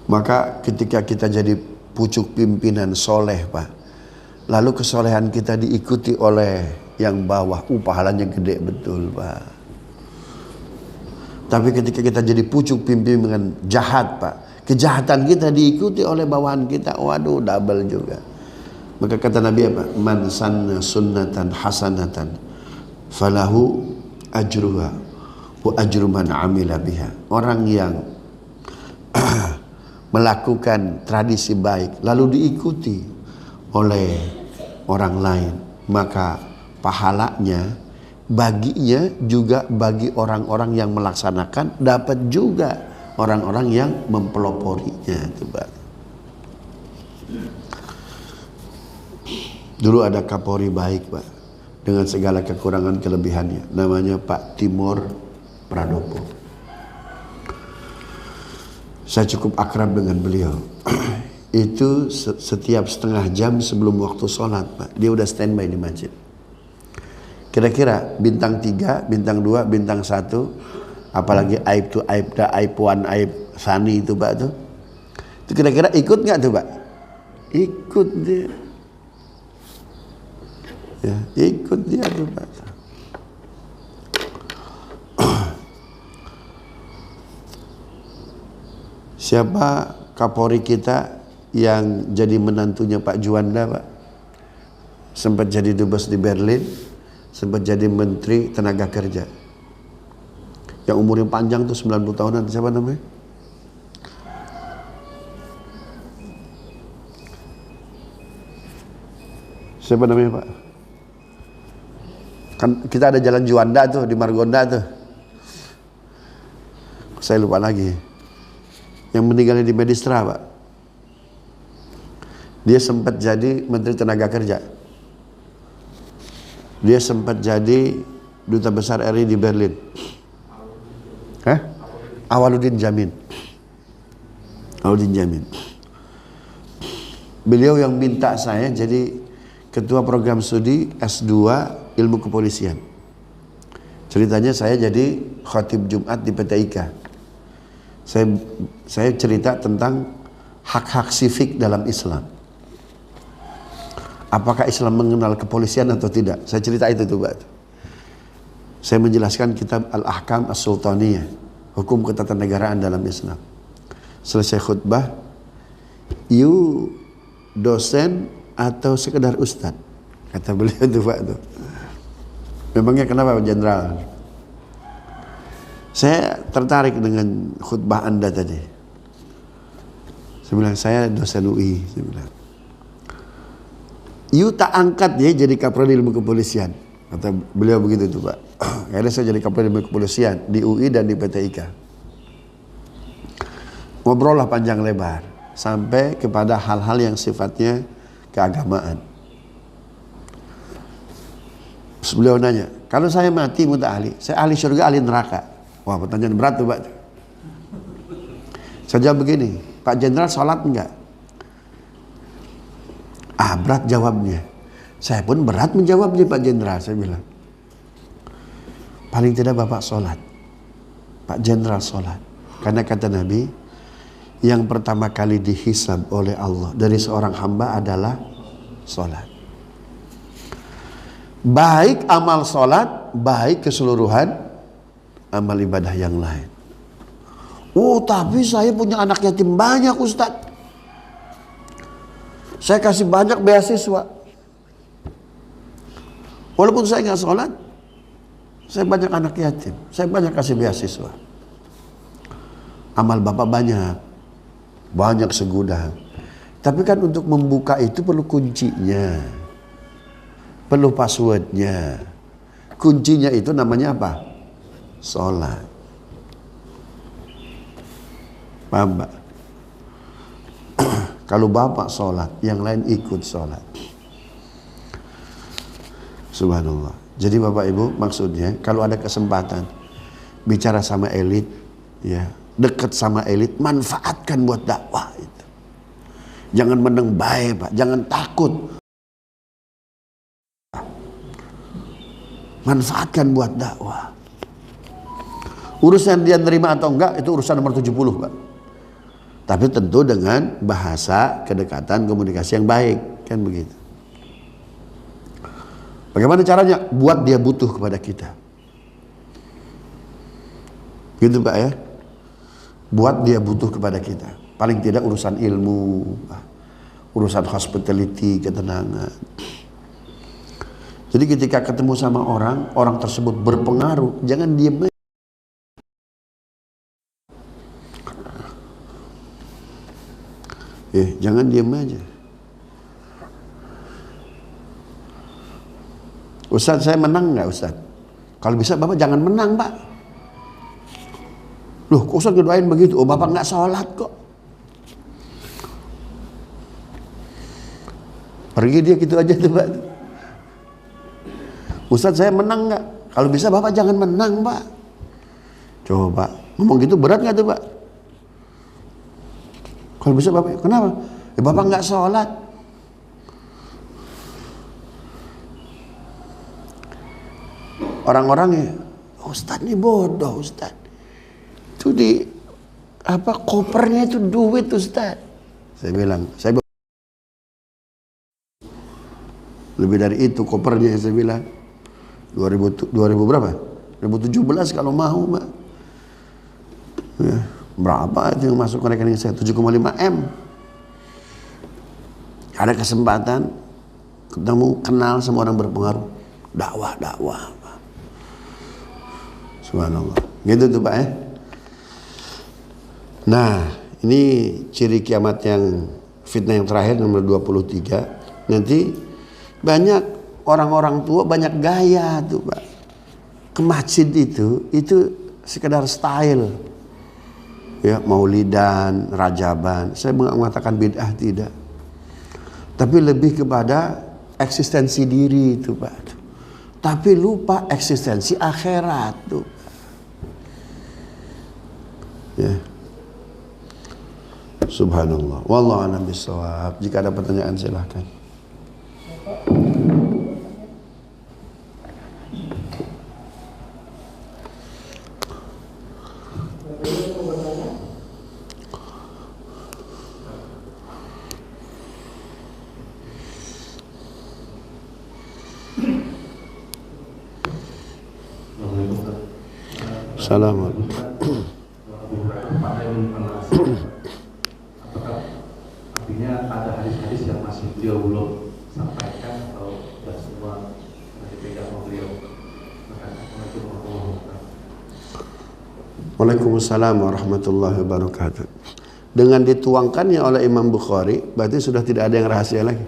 Maka ketika kita jadi pucuk pimpinan soleh Pak, lalu kesolehan kita diikuti oleh yang bawah, pahalanya gede betul Pak. Tapi ketika kita jadi pucuk pimpinan jahat Pak, kejahatan kita diikuti oleh bawahan kita, waduh double juga. Maka kata Nabi apa? Man sanna sunnatan hasanatan falahu ajruha wa ajru man amila biha. Orang yang melakukan tradisi baik lalu diikuti oleh orang lain, maka pahalanya baginya juga bagi orang-orang yang melaksanakan, dapat juga orang-orang yang mempeloporinya. Dulu ada Kapolri baik Pak, dengan segala kekurangan kelebihannya, namanya Pak Timur Pradopo. Saya cukup akrab dengan beliau. Itu setiap setengah jam sebelum waktu sholat Pak, dia udah standby di masjid. Kira-kira bintang 3, bintang 2, bintang 1, apalagi aib tu aib da, aib puan, aib sani itu Pak tuh. Itu kira-kira ikut nggak tuh Pak? Ikut dia. Ya, ikut dia tuh Pak. Siapa Kapolri kita yang jadi menantunya Pak Juanda Pak? Sempat jadi dubes di Berlin, sempat jadi menteri tenaga kerja. Yang umurnya panjang tuh 90 tahunan, siapa namanya? Siapa namanya Pak? Kan kita ada jalan Juanda tuh di Margonda tuh. Saya lupa lagi. Yang meninggalnya di Medistra Pak. Dia sempat jadi menteri tenaga kerja. Dia sempat jadi duta besar RI di Berlin. Awaludin Jamin. Awaludin Jamin. Beliau yang minta saya jadi ketua program studi S2 ilmu kepolisian. Ceritanya saya jadi khatib Jumat di PT IKA. Saya cerita tentang hak-hak sivik dalam Islam. Apakah Islam mengenal kepolisian atau tidak? Saya cerita itu tuh Pak. Saya menjelaskan kitab Al-Ahkam As-Sultaniyah, hukum ketatanegaraan dalam Islam. Selesai khutbah, you dosen atau sekedar ustad? Kata beliau tuh Pak tuh. Memangnya kenapa Pak Jenderal? Saya tertarik dengan khutbah Anda tadi. Saya bilang, saya dosen UI. Saya bilang, you tak angkat ya jadi Kapolri ilmu kepolisian. Kata beliau begitu tuh Pak. Akhirnya saya jadi Kapolri ilmu kepolisian di UI dan di PT IKA. Ngobrol lah panjang lebar sampai kepada hal-hal yang sifatnya keagamaan. Terus beliau nanya, kalau saya mati muta ahli, saya ahli surga ahli neraka. Wah, pertanyaan berat tuh Pak. Saya jawab begini, Pak Jenderal sholat enggak? Berat jawabnya. Saya pun berat menjawabnya Pak Jenderal, saya bilang. Paling tidak Bapak sholat. Pak Jenderal sholat. Karena kata Nabi, yang pertama kali dihisab oleh Allah dari seorang hamba adalah sholat. Baik amal sholat, baik keseluruhan amal ibadah yang lain. Oh, tapi saya punya anak yatim banyak, Ustaz. Saya kasih banyak beasiswa. Walaupun saya nggak sholat, saya banyak anak yatim. Saya banyak kasih beasiswa. Amal Bapak banyak. Banyak segudang. Tapi kan untuk membuka itu perlu kuncinya. Perlu passwordnya. Kuncinya itu namanya apa? Sholat. Paham, Pak? Kalau Bapak sholat, yang lain ikut sholat. Subhanallah. Jadi Bapak Ibu, maksudnya kalau ada kesempatan bicara sama elit, ya, dekat sama elit, manfaatkan buat dakwah itu. Jangan meneng baik, Pak. Jangan takut. Manfaatkan buat dakwah. Urusan dia nerima atau enggak itu urusan nomor 70, Pak. Tapi tentu dengan bahasa, kedekatan, komunikasi yang baik, kan begitu. Bagaimana caranya? Buat dia butuh kepada kita. Gitu, Pak, ya. Buat dia butuh kepada kita. Paling tidak urusan ilmu, urusan hospitality, ketenangan. Jadi ketika ketemu sama orang, orang tersebut berpengaruh, jangan diam. Jangan diam aja. Ustaz, saya menang nggak, Ustaz? Kalau bisa Bapak jangan menang, Pak. Loh, kok Ustaz ngedoain begitu? Oh, Bapak nggak sholat kok. Pergi dia gitu aja tuh, Pak. Ustaz, saya menang nggak? Kalau bisa Bapak jangan menang, Pak. Coba ngomong gitu berat nggak tuh, Pak? Kalau bisa Bapak, kenapa? Ya, Bapak nggak sholat. Orang-orangnya, Ustaz ini bodoh, Ustaz. Itu di apa kopernya itu duit, Ustaz. Saya bilang, lebih dari itu kopernya, saya bilang. 2000 berapa? 2017 kalau mau, Mbak. Ya, berapa itu yang masuk ke rekening saya? 7,5 M. Ada kesempatan ketemu, kenal sama orang berpengaruh, dakwah. Subhanallah. Gitu tuh, Pak, ya. Nah, ini ciri kiamat yang fitnah yang terakhir nomor 23. Nanti banyak orang-orang tua banyak gaya tuh, Pak. Ke masjid itu sekedar style. Ya, maulidan, rajaban. Saya mengatakan bid'ah tidak. Tapi lebih kepada eksistensi diri itu, Pak. Tapi lupa eksistensi akhirat tuh. Ya. Subhanallah. Wallahu a'lam bishawab. Jika ada pertanyaan silahkan. Assalamualaikum. Apakah artinya ada hadis-hadis yang masih beliau belum sampaikan atau sudah semua dipegang oleh beliau? Waalaikumsalam warahmatullahi wabarakatuh. Dengan dituangkannya oleh Imam Bukhari, berarti sudah tidak ada yang rahasia lagi.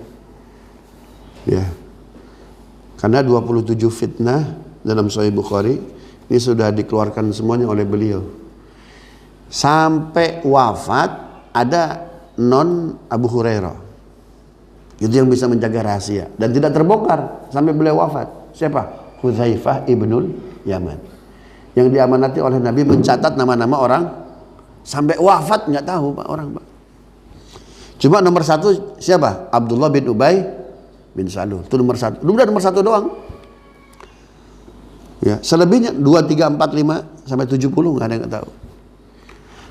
Ya. Karena 27 fitnah dalam Sahih Bukhari ini sudah dikeluarkan semuanya oleh beliau. Sampai wafat ada non Abu Hurairah. Itu yang bisa menjaga rahasia dan tidak terbongkar sampai beliau wafat. Siapa? Hudzaifah ibnul Yaman. Yang diamanati oleh Nabi mencatat nama-nama orang sampai wafat nggak tahu, Pak, orang, Pak. Cuma nomor satu siapa? Abdullah bin Ubay bin Salul. Itu nomor satu. Udah nomor satu doang. Ya, selebihnya 2, 3, 4, 5 sampai 70 nggak ada yang tahu.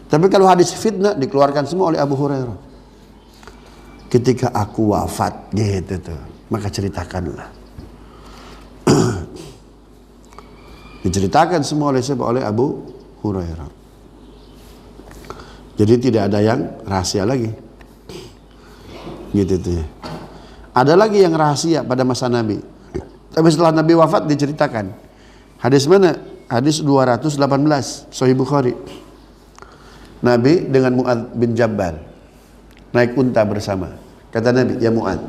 Tapi kalau hadis fitnah dikeluarkan semua oleh Abu Hurairah. Ketika aku wafat gitu tuh, maka ceritakanlah. Diceritakan semua oleh siapa? Oleh Abu Hurairah. Jadi tidak ada yang rahasia lagi. Gitu tuh ya. Ada lagi yang rahasia pada masa Nabi. Tapi setelah Nabi wafat diceritakan. Hadis mana? Hadis 218 Sahih Bukhari. Nabi dengan Mu'adz bin Jabal naik unta bersama. Kata Nabi, ya Mu'adz,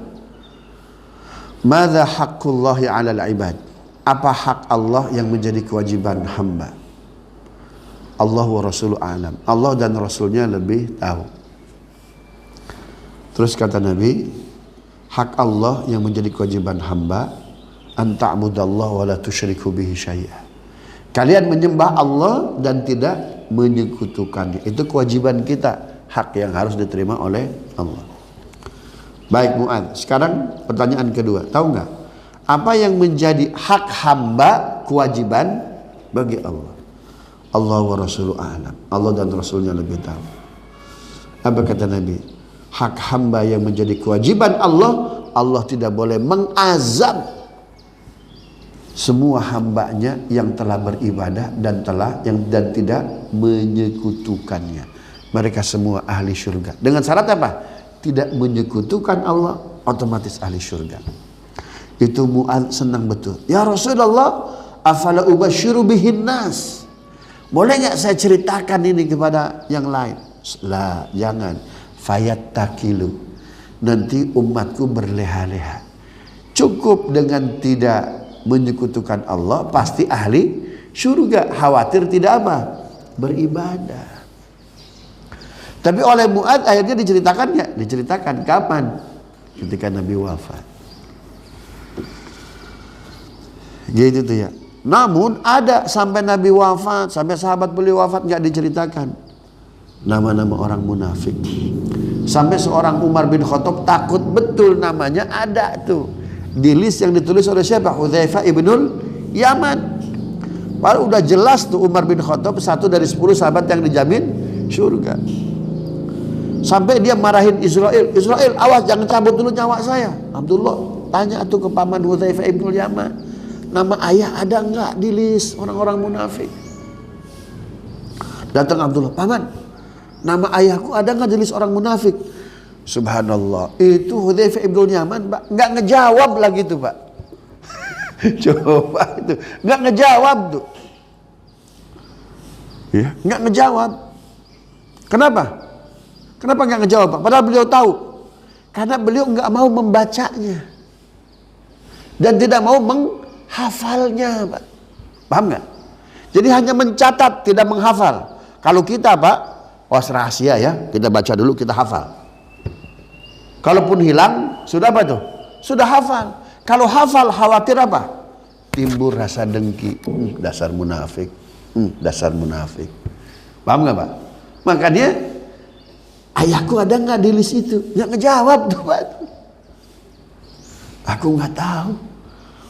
madza haqqullahi 'alal ibad? Apa hak Allah yang menjadi kewajiban hamba? Allah wa Rasuluhu a'lam. Allah dan Rasulnya lebih tahu. Terus kata Nabi, hak Allah yang menjadi kewajiban hamba, an ta'budallaha wa la tusyriku bihi syai'a. Kalian menyembah Allah dan tidak menyekutukannya. Itu kewajiban kita, hak yang harus diterima oleh Allah. Baik Mu'adz, sekarang pertanyaan kedua. Tahu nggak apa yang menjadi hak hamba, kewajiban bagi Allah? Allah wa Rasuluhu a'lam. Allah dan Rasulnya lebih tahu. Apa kata Nabi? Hak hamba yang menjadi kewajiban Allah, Allah tidak boleh mengazab semua hambanya yang telah beribadah dan tidak menyekutukannya. Mereka semua ahli syurga. Dengan syarat apa? Tidak menyekutukan Allah, otomatis ahli syurga. Itu Mu'adz senang betul. Ya Rasulullah, afala ubasyiru bihin nas? Boleh nggak saya ceritakan ini kepada yang lain? Lah, jangan. Fayattakilu. Nanti umatku berleha-leha. Cukup dengan tidak menyekutukan Allah, pasti ahli syurga. Khawatir tidak apa? Beribadah. Tapi oleh Mu'adz akhirnya diceritakan nggak? Diceritakan. Kapan? Ketika Nabi wafat. Gitu tuh ya. Namun ada sampai Nabi wafat, sampai sahabat beliau wafat nggak diceritakan nama-nama orang munafik. Sampai seorang Umar bin Khattab takut betul namanya ada tuh di list yang ditulis oleh siapa? Hudzaifah ibnul Yaman. Padahal udah jelas tuh Umar bin Khattab satu dari 10 sahabat yang dijamin surga. Sampai dia marahin Israel, awas jangan cabut dulu nyawa saya. Abdullah tanya tuh ke paman Hudzaifah ibnul Yaman, nama ayah ada enggak di list orang-orang munafik? Datang Abdullah, paman, nama ayahku ada enggak di list orang munafik? Subhanallah, itu Hudzaifah ibnul Yaman, Pak, enggak ngejawab lagi tuh, Pak. Coba itu, enggak ngejawab tuh. Ya, enggak ngejawab. Kenapa? Kenapa enggak ngejawab, Pak? Padahal beliau tahu. Karena beliau enggak mau membacanya. Dan tidak mau hafalnya, Pak. Paham nggak? Jadi hanya mencatat, tidak menghafal. Kalau kita, Pak, rahasia ya, kita baca dulu, kita hafal. Kalaupun hilang, sudah apa tuh? Sudah hafal. Kalau hafal, khawatir apa? Timbul rasa dengki. Dasar munafik. Dasar munafik. Paham nggak, Pak? Makanya ayahku ada nggak di list itu? Nggak ngejawab tuh, Pak. Aku nggak tahu.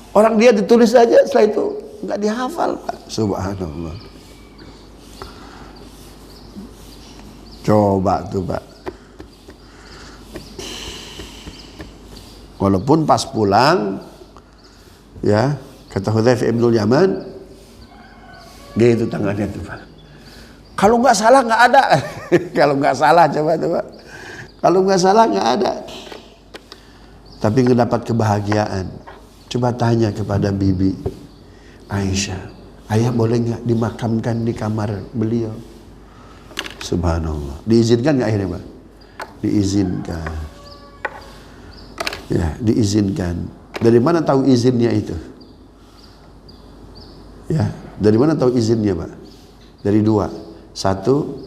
Orang dia ditulis saja, setelah itu nggak dihafal, Pak. Subhanallah. Coba tuh, Pak. Walaupun pas pulang, ya kata Hudzaifah ibnul Yaman, dia itu tangannya tuh, Pak. Kalau nggak salah nggak ada. Kalau nggak salah coba tuh, Pak. Kalau nggak salah nggak ada. Tapi ngedapat kebahagiaan. Coba tanya kepada bibi Aisyah, ayah boleh nggak dimakamkan di kamar beliau? Subhanallah. Diizinkan nggak akhirnya, Pak? Diizinkan. Ya, diizinkan. Dari mana tahu izinnya itu? Ya, dari mana tahu izinnya, Pak? Dari dua. Satu,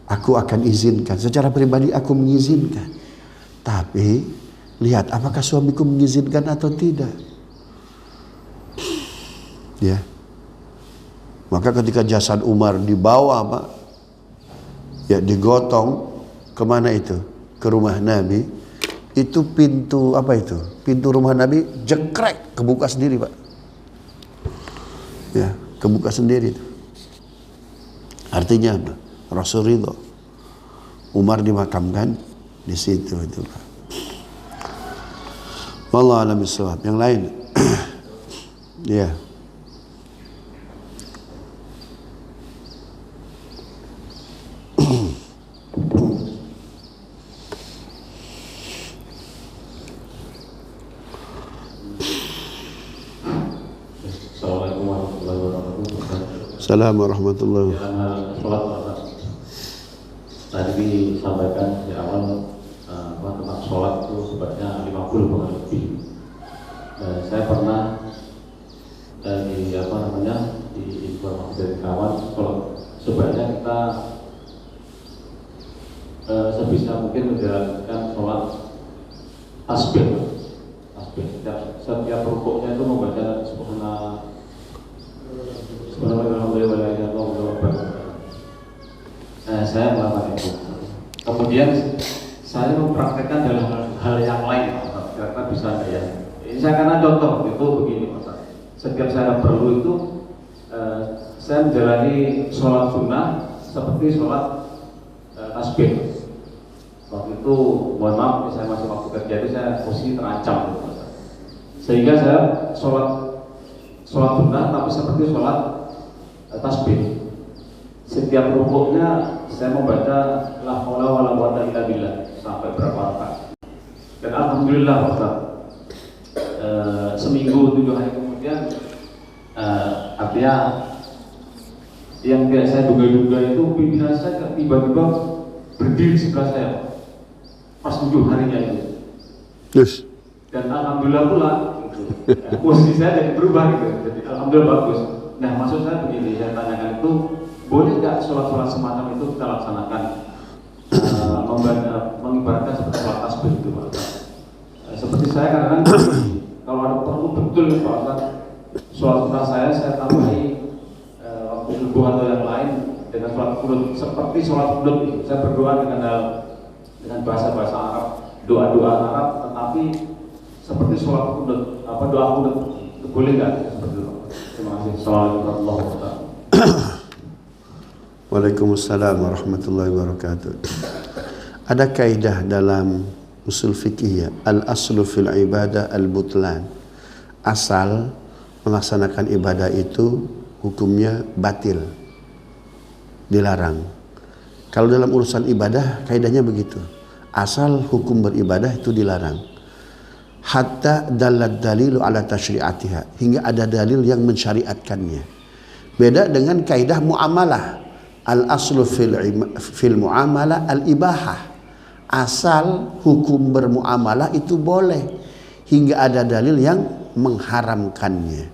aku akan izinkan. Secara pribadi aku mengizinkan. Tapi lihat apakah suamiku mengizinkan atau tidak. Ya. Maka ketika jasad Umar dibawa, Pak, ya digotong kemana itu? Ke rumah Nabi. Itu pintu apa itu? Pintu rumah Nabi jekrek, kebuka sendiri, Pak. Ya, kebuka sendiri itu. Artinya apa? Rasul ridho. Umar dimakamkan di situ itu, Pak. Wallahu a'lam bishawab. Yang lain. Ya. Assalamualaikum warahmatullahi wabarakatuh. Dalam hal sholat Ustaz, tadi disampaikan di awal tentang sholat itu sebenarnya 50 bukan lebih. Saya pernah di informasi dari kawan, sholat sebenarnya kita sebisa mungkin menjalankan sholat tasbih. Setiap rukuknya itu membaca saya melakukan itu. Kemudian saya mempraktekkan dalam hal yang lain, karena bisa ya. Ini saya karena contoh itu begini, setiap saya perlu itu saya menjalani sholat sunnah seperti sholat tasbih. Waktu itu mohon maaf, saya masih waktu kerja itu saya posisi terancam, sehingga saya sholat sunnah tapi seperti sholat tasbih. Setiap rukuknya saya membaca la haula wala quwata illa billah sampai berapa rakaat. Dan alhamdulillah Ustaz, seminggu 7 hari kemudian artinya yang tidak saya duga-duga itu pimpinan saya tiba-tiba berdiri sebelah saya pas 7 harinya itu. Yes. Dan alhamdulillah pula posisi saya jadi berubah gitu. Jadi alhamdulillah bagus. Nah, maksud saya begini, saya tanyakan itu boleh nggak sholat-sholat semacam itu kita laksanakan mengibaratkan seperti sholat tasbih itu, Pak? Seperti saya kadang-kadang kalau ada perlu betul Pak, sholat sunnah saya tambahi waktu subuh atau yang lain dengan sholat qunut seperti sholat qunut itu. Saya berdoa dengan bahasa Arab, doa-doa Arab, tetapi seperti sholat qunut, doa qunut itu boleh nggak seperti itu? Terima kasih. Assalamualaikum warahmatullahi wabarakatuh. Waalaikumsalam warahmatullahi wabarakatuh. Ada kaidah dalam usul fikih ya, al-aslu fil ibadah al-butlan. Asal melaksanakan ibadah itu hukumnya batil, dilarang. Kalau dalam urusan ibadah kaidahnya begitu. Asal hukum beribadah itu dilarang. Hatta dalad dalilu ala tasyri'atiha, hingga ada dalil yang mensyariatkannya. Beda dengan kaidah muamalah. Al-aslu fil muamalah al-ibahah. Asal hukum bermuamalah itu boleh hingga ada dalil yang mengharamkannya.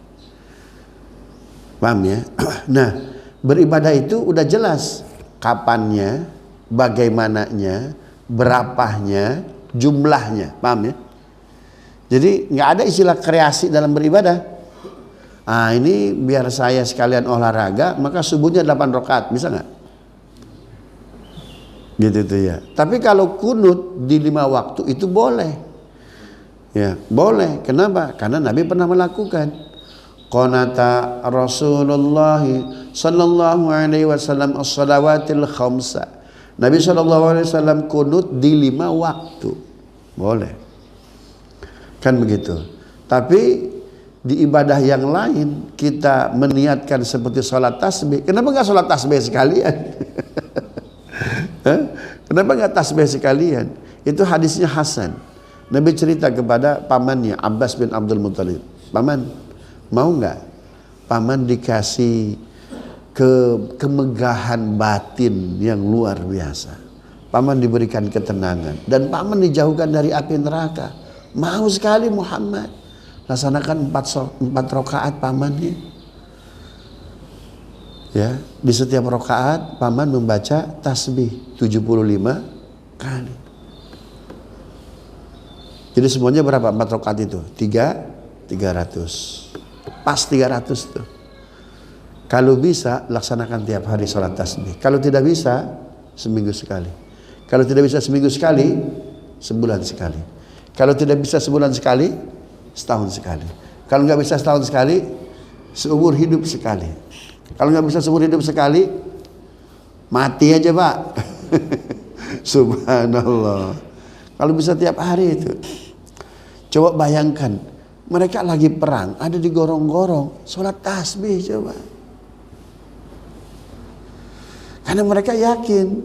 Paham ya? Nah, beribadah itu udah jelas kapannya, bagaimananya, berapanya, jumlahnya. Paham ya? Jadi nggak ada istilah kreasi dalam beribadah. Ah, ini biar saya sekalian olahraga, maka subuhnya 8 rakaat, bisa nggak? Gitu tuh ya. Tapi kalau kunut di 5 waktu itu boleh. Ya, boleh. Kenapa? Karena Nabi pernah melakukan. Qanata Rasulullah sallallahu alaihi wasallam as-salawatil khamsa. Nabi sallallahu alaihi wasallam kunut di 5 waktu. Boleh. Kan begitu. Tapi di ibadah yang lain kita meniatkan seperti sholat tasbih. Kenapa nggak sholat tasbih sekalian? Kenapa nggak tasbih sekalian? Itu hadisnya Hasan. Nabi cerita kepada pamannya Abbas bin Abdul Muttalib. Paman, mau nggak paman dikasih kemegahan batin yang luar biasa? Paman diberikan ketenangan dan paman dijauhkan dari api neraka. Mau sekali Muhammad. Laksanakan 4 rakaat pamannya. Ya, di setiap rakaat paman membaca tasbih 75 kali. Jadi semuanya berapa 4 rakaat itu? 300. Pas 300 tuh. Kalau bisa laksanakan tiap hari sholat tasbih. Kalau tidak bisa seminggu sekali. Kalau tidak bisa seminggu sekali, sebulan sekali. Kalau tidak bisa sebulan sekali, setahun sekali. Kalau nggak bisa setahun sekali, seumur hidup sekali. Kalau nggak bisa seumur hidup sekali, mati aja Pak. Subhanallah. Kalau bisa tiap hari itu. Coba bayangkan, mereka lagi perang, ada di gorong-gorong, sholat tasbih coba. Karena mereka yakin,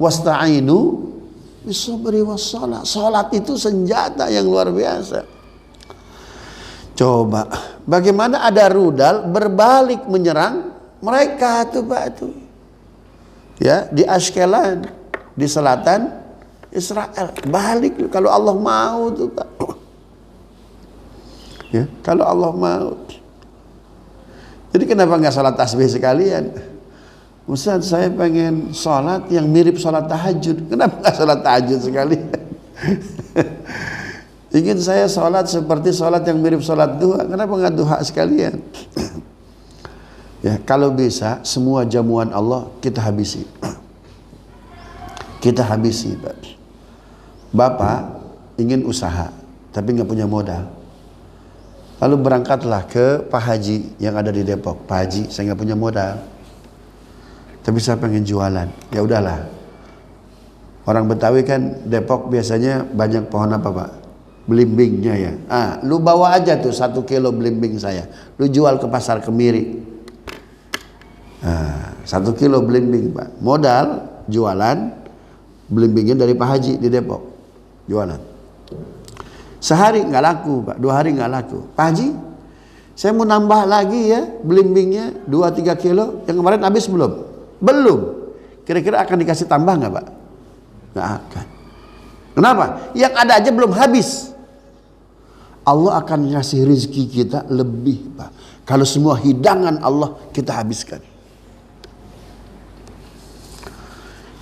wasta'inu bisabri wassalah. Sholat itu senjata yang luar biasa. Coba, bagaimana ada rudal berbalik menyerang Mereka tuh Pak tuh. Ya, di Ashkelon, di selatan Israel. Balik kalau Allah mau tuh Pak. Ya, kalau Allah mau. Jadi kenapa nggak salat tasbih sekalian? Ustaz, saya pengen sholat yang mirip sholat tahajud. Kenapa nggak sholat tahajud sekalian? Ingin saya sholat seperti sholat yang mirip sholat duha. Kenapa nggak duha sekalian? Ya, kalau bisa semua jamuan Allah kita habisi. Kita habisi, Pak. Bapak ingin usaha, tapi nggak punya modal. Lalu berangkatlah ke Pak Haji yang ada di Depok. Pak Haji, saya nggak punya modal, tapi saya pengen jualan. Ya udahlah. Orang Betawi kan Depok biasanya banyak pohon apa Pak? Belimbingnya ya. Lu bawa aja tuh 1 kilo belimbing saya. Lu jual ke pasar Kemiri. 1 kilo belimbing Pak. Modal jualan belimbingnya dari Pak Haji di Depok. Jualan. Sehari nggak laku Pak. 2 hari nggak laku. Pak Haji, saya mau nambah lagi ya belimbingnya 2-3 kilo. Yang kemarin habis belum? Belum. Kira-kira akan dikasih tambah nggak Pak? Nggak akan. Kenapa? Yang ada aja belum habis. Allah akan ngasih rezeki kita lebih Pak. Kalau semua hidangan Allah kita habiskan.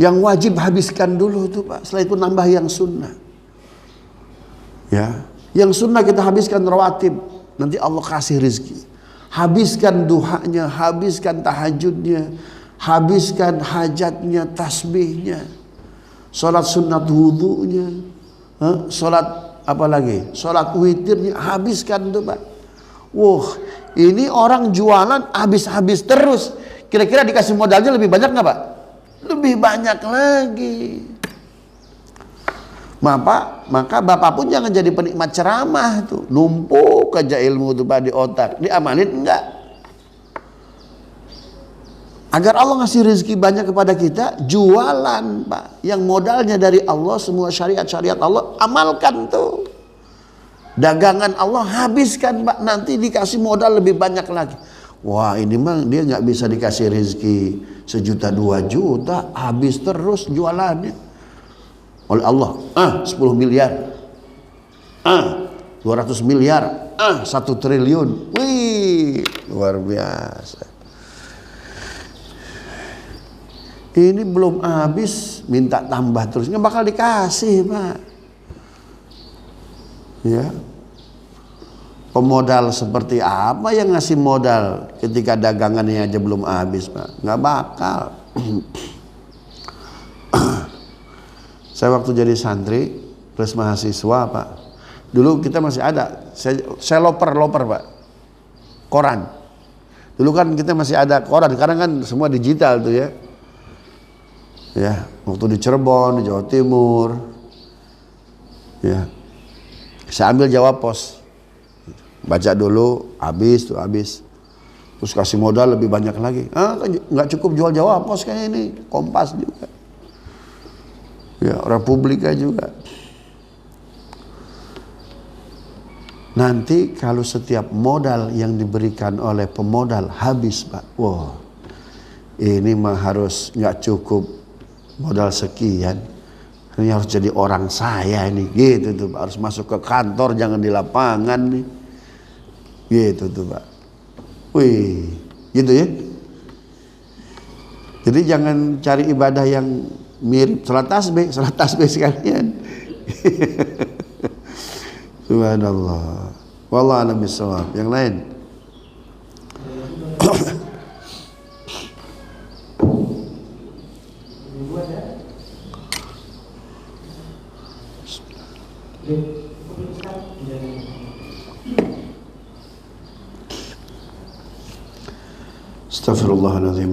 Yang wajib habiskan dulu tuh Pak. Setelah itu nambah yang sunnah. Ya, yang sunnah kita habiskan rawatib. Nanti Allah kasih rezeki. Habiskan duhanya, habiskan tahajudnya, habiskan hajatnya, tasbihnya, sholat sunat wudhunya, sholat apa lagi? Sholat witirnya, habiskan tuh Pak. Wah, ini orang jualan habis-habis terus. Kira-kira dikasih modalnya lebih banyak nggak Pak? Lebih banyak lagi. Maka Bapak pun jangan jadi penikmat ceramah tuh. Numpuk aja ilmu tuh Pak di otak. Diamalin enggak? Agar Allah ngasih rezeki banyak kepada kita, jualan Pak. Yang modalnya dari Allah, semua syariat-syariat Allah, amalkan tuh. Dagangan Allah habiskan Pak. Nanti dikasih modal lebih banyak lagi. Wah ini mah dia nggak bisa dikasih rezeki 1 juta 2 juta, habis terus jualannya oleh Allah. 10 miliar, 200 miliar, 1 triliun. Wih, luar biasa. Ini belum habis, minta tambah terus, nggak bakal dikasih Pak. Ya. Pemodal seperti apa yang ngasih modal ketika dagangannya aja belum habis Pak? Nggak bakal. Saya waktu jadi santri plus mahasiswa Pak, dulu kita masih ada, saya loper Pak, koran. Dulu kan kita masih ada koran, sekarang kan semua digital tuh ya. Ya, waktu di Cirebon, di Jawa Timur, ya, saya ambil Jawa Pos. Baca dulu, habis, terus kasih modal lebih banyak lagi. Nggak cukup jual Jawa Pos kayak ini, Kompas juga, ya, Republika juga. Nanti kalau setiap modal yang diberikan oleh pemodal habis Pak, wah, ini mah harus nggak cukup modal sekian. Ini harus jadi orang saya ini, gitu tuh Pak. Harus masuk ke kantor, jangan di lapangan nih. Gitu tuh Pak. Wih, gitu ya. Jadi jangan cari ibadah yang mirip salat tasbih sekalian. Subhanallah. Wallahu a'lam bishawab. Yang lain. Astaghfirullahaladzim.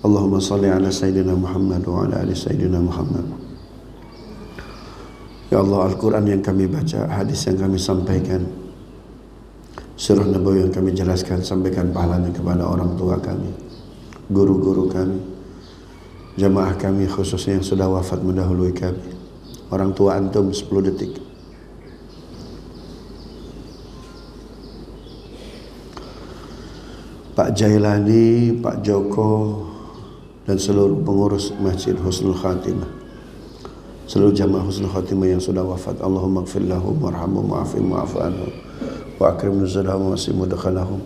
Allahumma salli ala Sayyidina Muhammad wa ala ali Sayyidina Muhammad. Ya Allah, Al-Quran yang kami baca, hadis yang kami sampaikan, surah Nabawi yang kami jelaskan, sampaikan pahalanya kepada orang tua kami, guru-guru kami, jamaah kami khususnya yang sudah wafat mendahului kami. Orang tua antum 10 detik. Pak Jailani, Pak Joko, dan seluruh pengurus Masjid Husnul Khatimah, seluruh jamaah Husnul Khatimah yang sudah wafat. Allahumma gfir lahum warhamhum wa'afihim wa'fu anhum wa akrim nuzulahum wa wasi' mudkhalahum.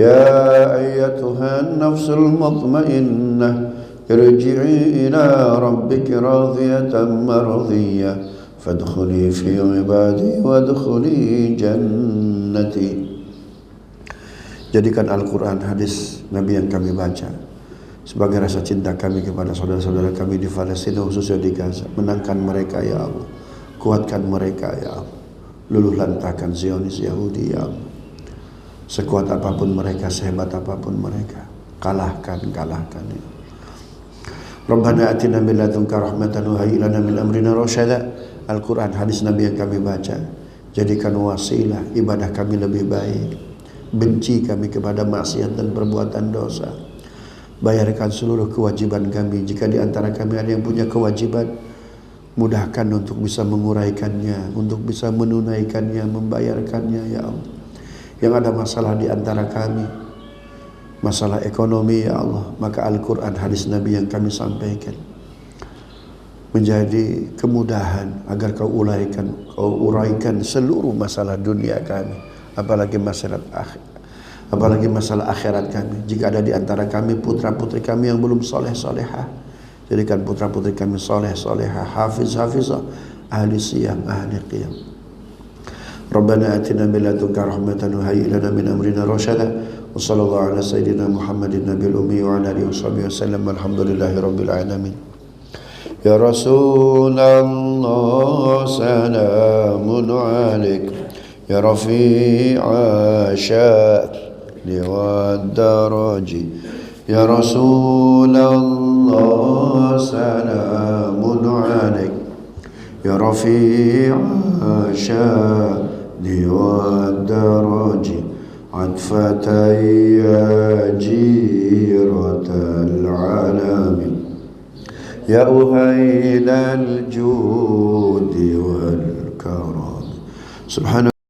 Ya ayyatuhan nafsul mutmainnah irji'i ila rabbiki radiyatan mardiyah fadkhuli fi ibadi wadkhuli jannati. Jadikan Al-Quran, hadis Nabi yang kami baca sebagai rasa cinta kami kepada saudara-saudara kami di Palestina, khususnya di Gaza. Menangkan mereka ya Allah, kuatkan mereka ya Allah, luluh lantakan Zionis Yahudi ya Allah. Sekuat apapun mereka, sehebat apapun mereka, kalahkan ya. Rabbana atina min ladunka rahmatan wa hayyi lana min amrina rasyada. Al-Quran, hadis Nabi yang kami baca, jadikan wasilah ibadah kami lebih baik. Benci kami kepada maksiat dan perbuatan dosa. Bayarkan seluruh kewajiban kami. Jika di antara kami ada yang punya kewajiban, mudahkan untuk bisa menguraikannya, untuk bisa menunaikannya, membayarkannya ya Allah. Yang ada masalah di antara kami, masalah ekonomi ya Allah, maka Al-Quran, hadis Nabi yang kami sampaikan menjadi kemudahan agar kau uraikan seluruh masalah dunia kami, apalagi masalah akhirat kami. Jika ada di antara kami putra-putri kami yang belum soleh-solehah, jadikan putra-putri kami soleh-solehah, hafiz-hafizah, ahli siyam, ahli qiyam. Rabbana atina min ladunka rahmatan wa hayyi lana min amrina rasyada. Wa sallallahu ala sayyidina Muhammadin nabiyil ummi wa ala alihi washabihi wasallam. Alhamdulillahi rabbil alamin. Ya Rasulullah salamun alaik ya rafi'a sya'ni wad daraji. Ya Rasulullah salamun alaik ya rafi'a sya'ni wad daraji. Atfatay ya jiratal alamin ya uhailal judi wal karam. Subhanallah.